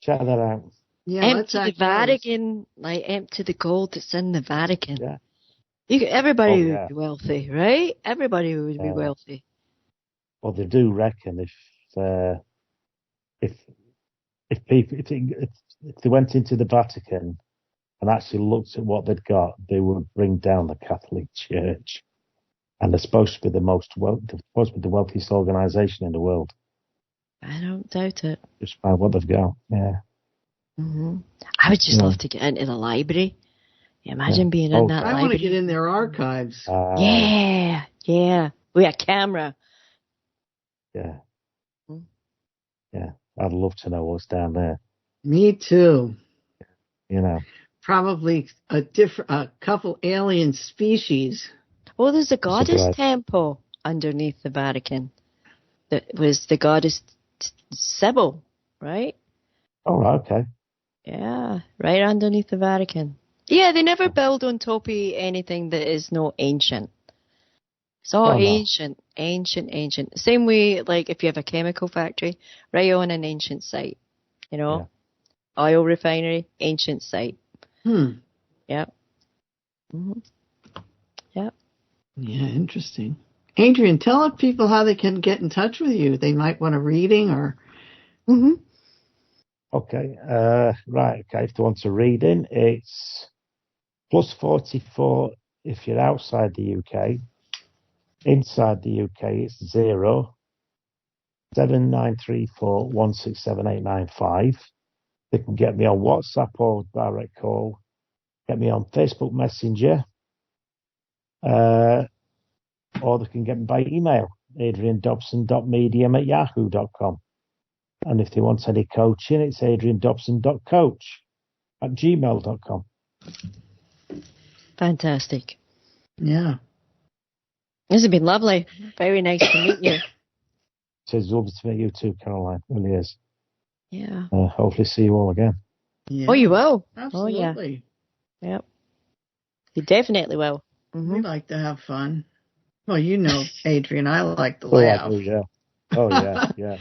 Check that out. Yeah, empty the Vatican, like empty the gold that's in the Vatican. Yeah. Everybody would be wealthy, right? Everybody would be wealthy. Well, they do reckon if they went into the Vatican and actually looked at what they'd got, they would bring down the Catholic Church. And they're supposed to be the wealthiest organisation in the world. I don't doubt it. Just by what they've got, yeah. I would just love to get into the library. Imagine being in that library. I want to get in their archives. Yeah. With a camera. Yeah. Yeah. I'd love to know what's down there. Me too. You know. Probably a couple alien species. Oh, there's a goddess temple underneath the Vatican. That was the goddess Sybil, right? Oh, okay. Yeah, right underneath the Vatican. Yeah, they never build on top of anything that is not ancient. It's all ancient. Same way, like if you have a chemical factory, right on an ancient site. You know, oil refinery, ancient site. Yep. Yep. Yeah, interesting. Adrian, tell people how they can get in touch with you. They might want a reading or... Okay. Right. Okay. If they want a reading, it's +44 if you're outside the UK. Inside the UK, it's 07934167895. They can get me on WhatsApp or direct call. Get me on Facebook Messenger. Or they can get me by email, adriandobson.medium@yahoo.com. And if they want any coaching, it's adriandobson.coach@gmail.com. Fantastic. Yeah. This has been lovely. Very nice to meet you. It's lovely to meet you too, Caroline. It really is. Yeah. Hopefully see you all again. Yeah. Oh, you will. Absolutely. Oh, yeah. Yep. You definitely will. We like to have fun. Well, you know, Adrian, I like to Oh, laugh. I do, yeah. Oh, yeah, yeah.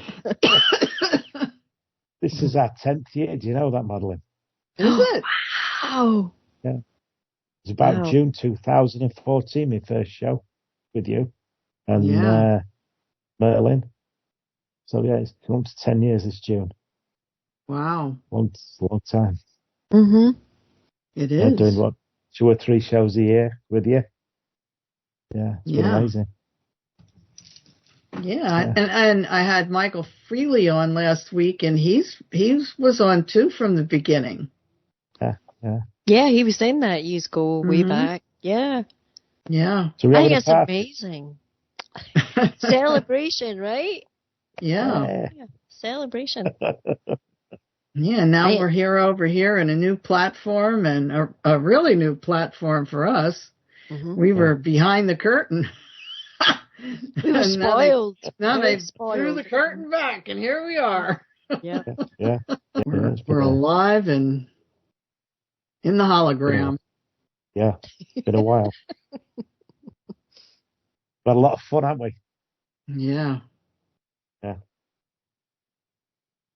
This is our 10th year. Do you know that, Madeline? Is it? Wow. Yeah. It's about June 2014, my first show with you and Merlin. So, yeah, it's come to 10 years this June. Wow. Long time. Mm-hmm. It is. Doing, 2 or 3 shows a year with you. Yeah, it's been amazing. Yeah, and I had Michael Freely on last week, and he was on too from the beginning. Yeah, he was saying that years ago, way back. Yeah. Yeah. So I think it's amazing. Celebration, right? Yeah. Celebration. Yeah, now we're over here in a new platform, and a really new platform for us. Mm-hmm. We were behind the curtain. We were spoiled. Now they threw the curtain back, and here we are. Yeah. We're alive and in the hologram. Yeah, been a while. But a lot of fun, haven't we? Yeah. Yeah.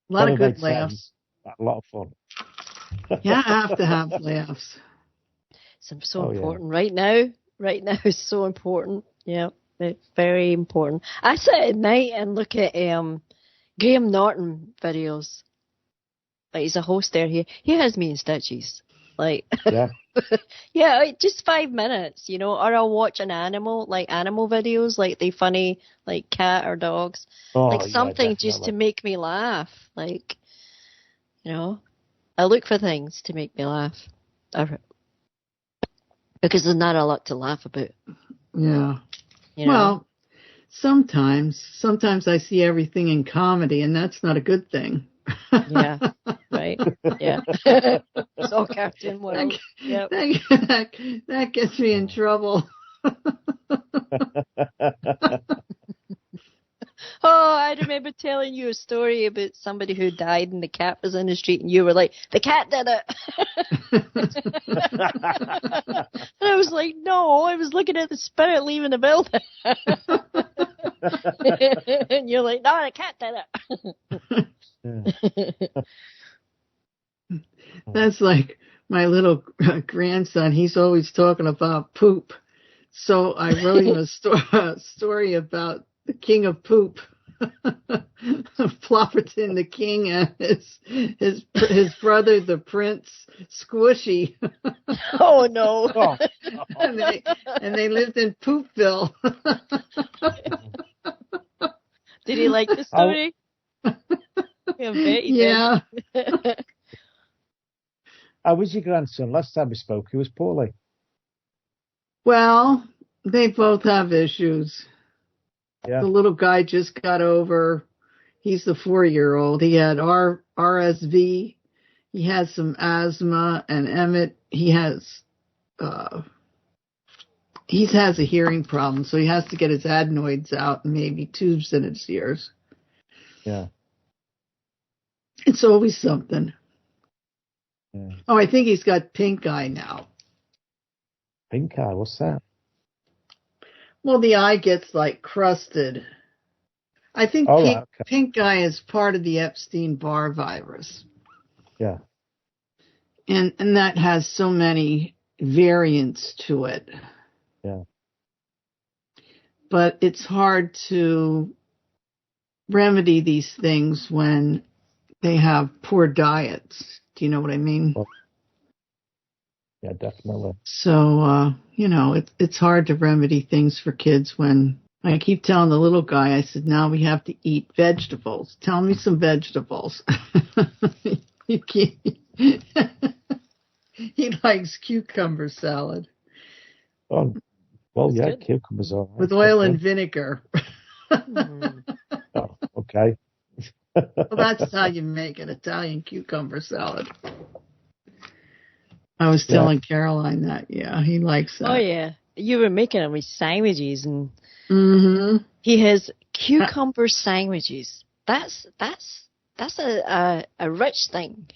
A lot of good laughs. A lot of fun. Yeah, I have to have laughs. It's so important right now. Right now is so important. Yeah, it's very important. I sit at night and look at Graham Norton videos. Like, he's a host there. He has me in stitches. Like, just 5 minutes, or I'll watch an animal videos, like the funny, like cat or dogs, something just to make me laugh. Like, I look for things to make me laugh. Because there's not a lot to laugh about. Yeah. Well, sometimes I see everything in comedy, and that's not a good thing. Yeah, right. Yeah. It's all cartoon world. That gets me in trouble. Oh, I remember telling you a story about somebody who died and the cat was in the street, and you were like, the cat did it. And I was like, no, I was looking at the spirit leaving the building. And you're like, no, the cat did it. That's like my little grandson. He's always talking about poop. So I wrote him a story about the king of poop. Plopperton the king and his brother the prince Squishy. Oh no. and they lived in Poopville. Did he like the story? Yeah. How was your grandson? Last time we spoke, he was poorly. Well, they both have issues. Yeah. The little guy just got over. He's the 4-year-old. He had RSV. He has some asthma, and Emmett, he has a hearing problem, so he has to get his adenoids out and maybe tubes in his ears. Yeah. It's always something. Yeah. Oh, I think he's got pink eye now. Pink eye? What's that? Well, the eye gets like crusted. I think pink eye is part of the Epstein-Barr virus. Yeah. And that has so many variants to it. Yeah. But it's hard to remedy these things when they have poor diets. Do you know what I mean? Well, yeah, definitely. So, it's hard to remedy things for kids when I keep telling the little guy, I said, now we have to eat vegetables. Tell me some vegetables. He likes cucumber salad. Oh, well, that's good. Cucumbers are right. With oil and vinegar. Oh, okay. Well, that's how you make an Italian cucumber salad. I was telling Caroline that. Yeah, he likes that. Oh, yeah. You were making him with sandwiches, and Mm-hmm. he has cucumber sandwiches. That's a rich thing.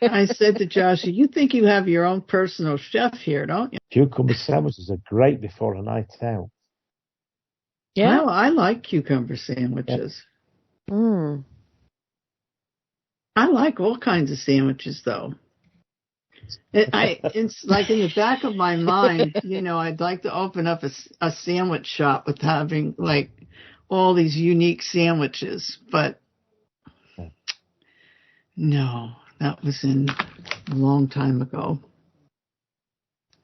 I said to Josh, you think you have your own personal chef here, don't you? Cucumber sandwiches are great before a night out. Yeah. I like cucumber sandwiches. Yeah. Mm. I like all kinds of sandwiches, though. It's like in the back of my mind, I'd like to open up a sandwich shop with having like all these unique sandwiches, but no, that was in a long time ago.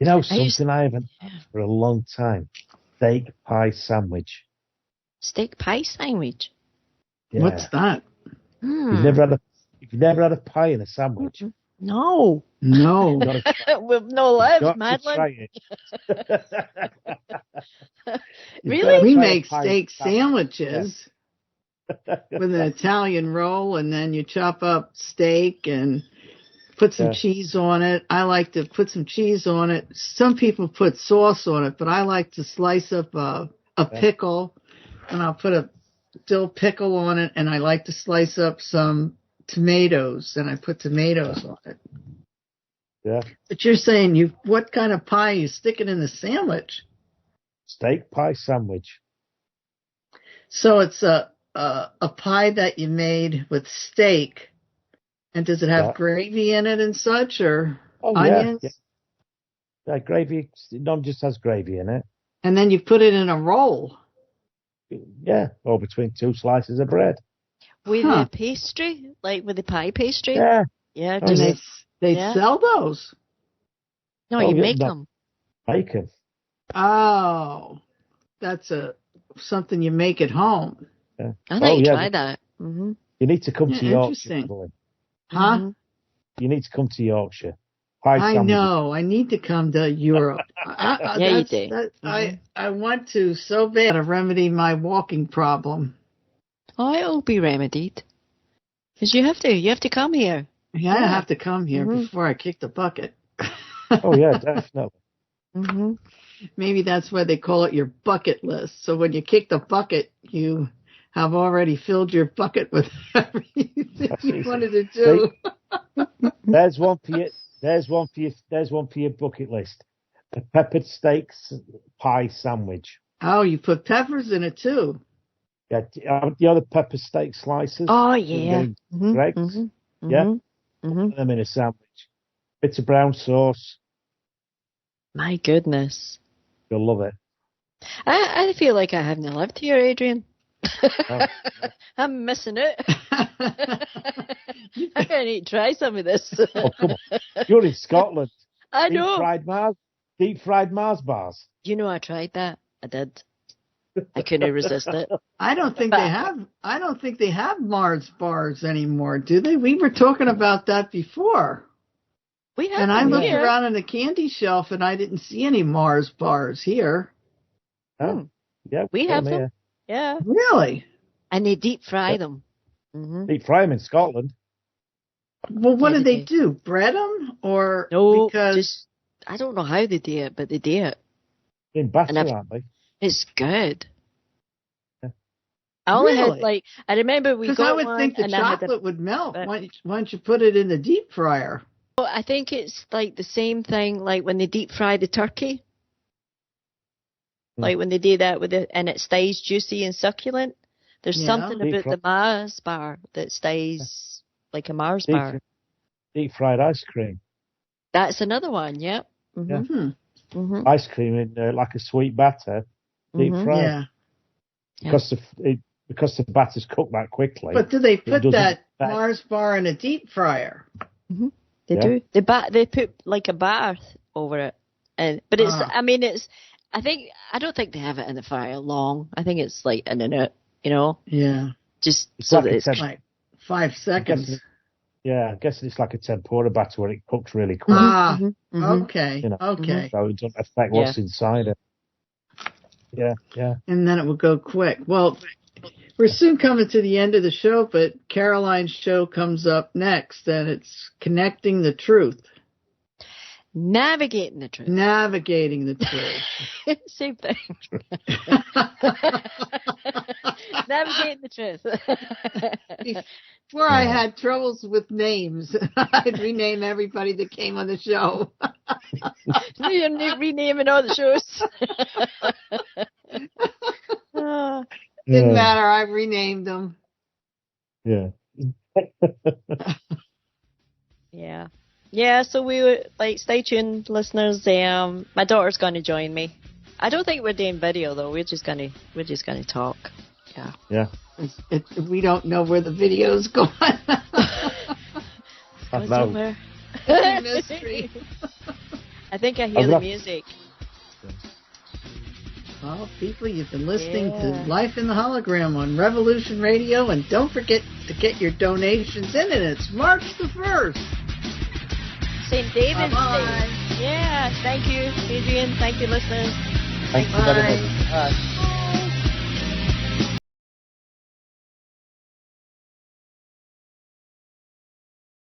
Something I haven't had for a long time. Steak pie sandwich. Steak pie sandwich? Yeah. What's that? You've never had a pie in a sandwich? No. With no lives, Madeline. Really? We make steak sandwiches with an Italian roll, and then you chop up steak and put some cheese on it. I like to put some cheese on it. Some people put sauce on it, but I like to slice up a pickle, and I'll put a dill pickle on it, and I like to slice up some tomatoes, and I put tomatoes on it. Yeah. But you're saying what kind of pie you sticking in the sandwich? Steak pie sandwich. So it's a pie that you made with steak, and does it have gravy in it and such, or onions? Yeah, gravy. Not just has gravy in it. And then you put it in a roll. Yeah, or between two slices of bread. With the pastry, like with the pie pastry. Yeah. Yeah. They sell those. No, you make them. Make them. Oh, that's something you make at home. Yeah. I think you try that. Mm-hmm. You need to come to Yorkshire. Huh? Mm-hmm. You need to come to Yorkshire. I know. I need to come to Europe. You do. I want to so bad to remedy my walking problem. Oh, it'll be remedied. Because you have to come here. Yeah, I have to come here before I kick the bucket. Oh, yeah, definitely. Mm-hmm. Maybe that's why they call it your bucket list. So when you kick the bucket, you have already filled your bucket with everything you wanted to do. There's one for you. There's one for your bucket list. A peppered steak pie sandwich. Oh, you put peppers in it too. Yeah, the other pepper steak slices. Oh yeah. Correct. Yeah. Put them in a sandwich. Bits of brown sauce. My goodness. You'll love it. I feel like I haven't lived here, Adrian. Oh. I'm missing it. I need to try some of this. Oh, come on. You're in Scotland. I know. Deep fried Mars bars. You know I tried that. I did. I couldn't resist it. I don't think they have Mars bars anymore, do they? We were talking about that before. We have. And I looked around on the candy shelf and I didn't see any Mars bars here. Oh, yeah. We have them. Here. Yeah. Really? And they deep fry them. Mm-hmm. Deep fry them in Scotland. Well, what do they do? Bread them? Or no, because I don't know how they do it, but they do it. In batter, aren't they? It's good. Yeah. I only had I remember we got I would think the chocolate would melt once you put it in the deep fryer. Well, I think it's like the same thing like when they deep fry the turkey. Like when they do that and it stays juicy and succulent. There's something about the Mars bar that stays like a Mars bar. Deep fried ice cream. That's another one, yeah. Mm-hmm. Yeah. Mm-hmm. Ice cream in like a sweet batter, deep fried. Yeah. Because the batter's cooked that quickly. But do they put that Mars bar in a deep fryer? Mm-hmm. They do. They put like a bath over it, but it's. I mean, it's. I don't think they have it in the fryer long. I think it's like in it, Yeah. Just it's so like that it's like 5 seconds. I'm guessing it's like a tempura batter where it cooks really quick. Okay. Okay. So it doesn't affect what's inside it. Yeah, yeah. And then it will go quick. Well, we're soon coming to the end of the show, but Caroline's show comes up next, and it's Connecting the Truth. Navigating the truth. Navigating the truth. Same thing. Navigating the truth. Before I had troubles with names, I'd rename everybody that came on the show. Renaming all the shows. Didn't matter. I renamed them. Yeah. Yeah. Yeah, so we would stay tuned, listeners. My daughter's going to join me. I don't think we're doing video though. We're just going to talk. Yeah. Yeah. We don't know where the video's going. Somewhere. Mystery. I think I hear the music. Well, people, you've been listening to Life in the Hologram on Revolution Radio, and don't forget to get your donations in, and it's March the 1st. St. David's Bye-bye. Day. Yeah, thank you, Adrian. Thank you, listeners. Thank you very much. Bye.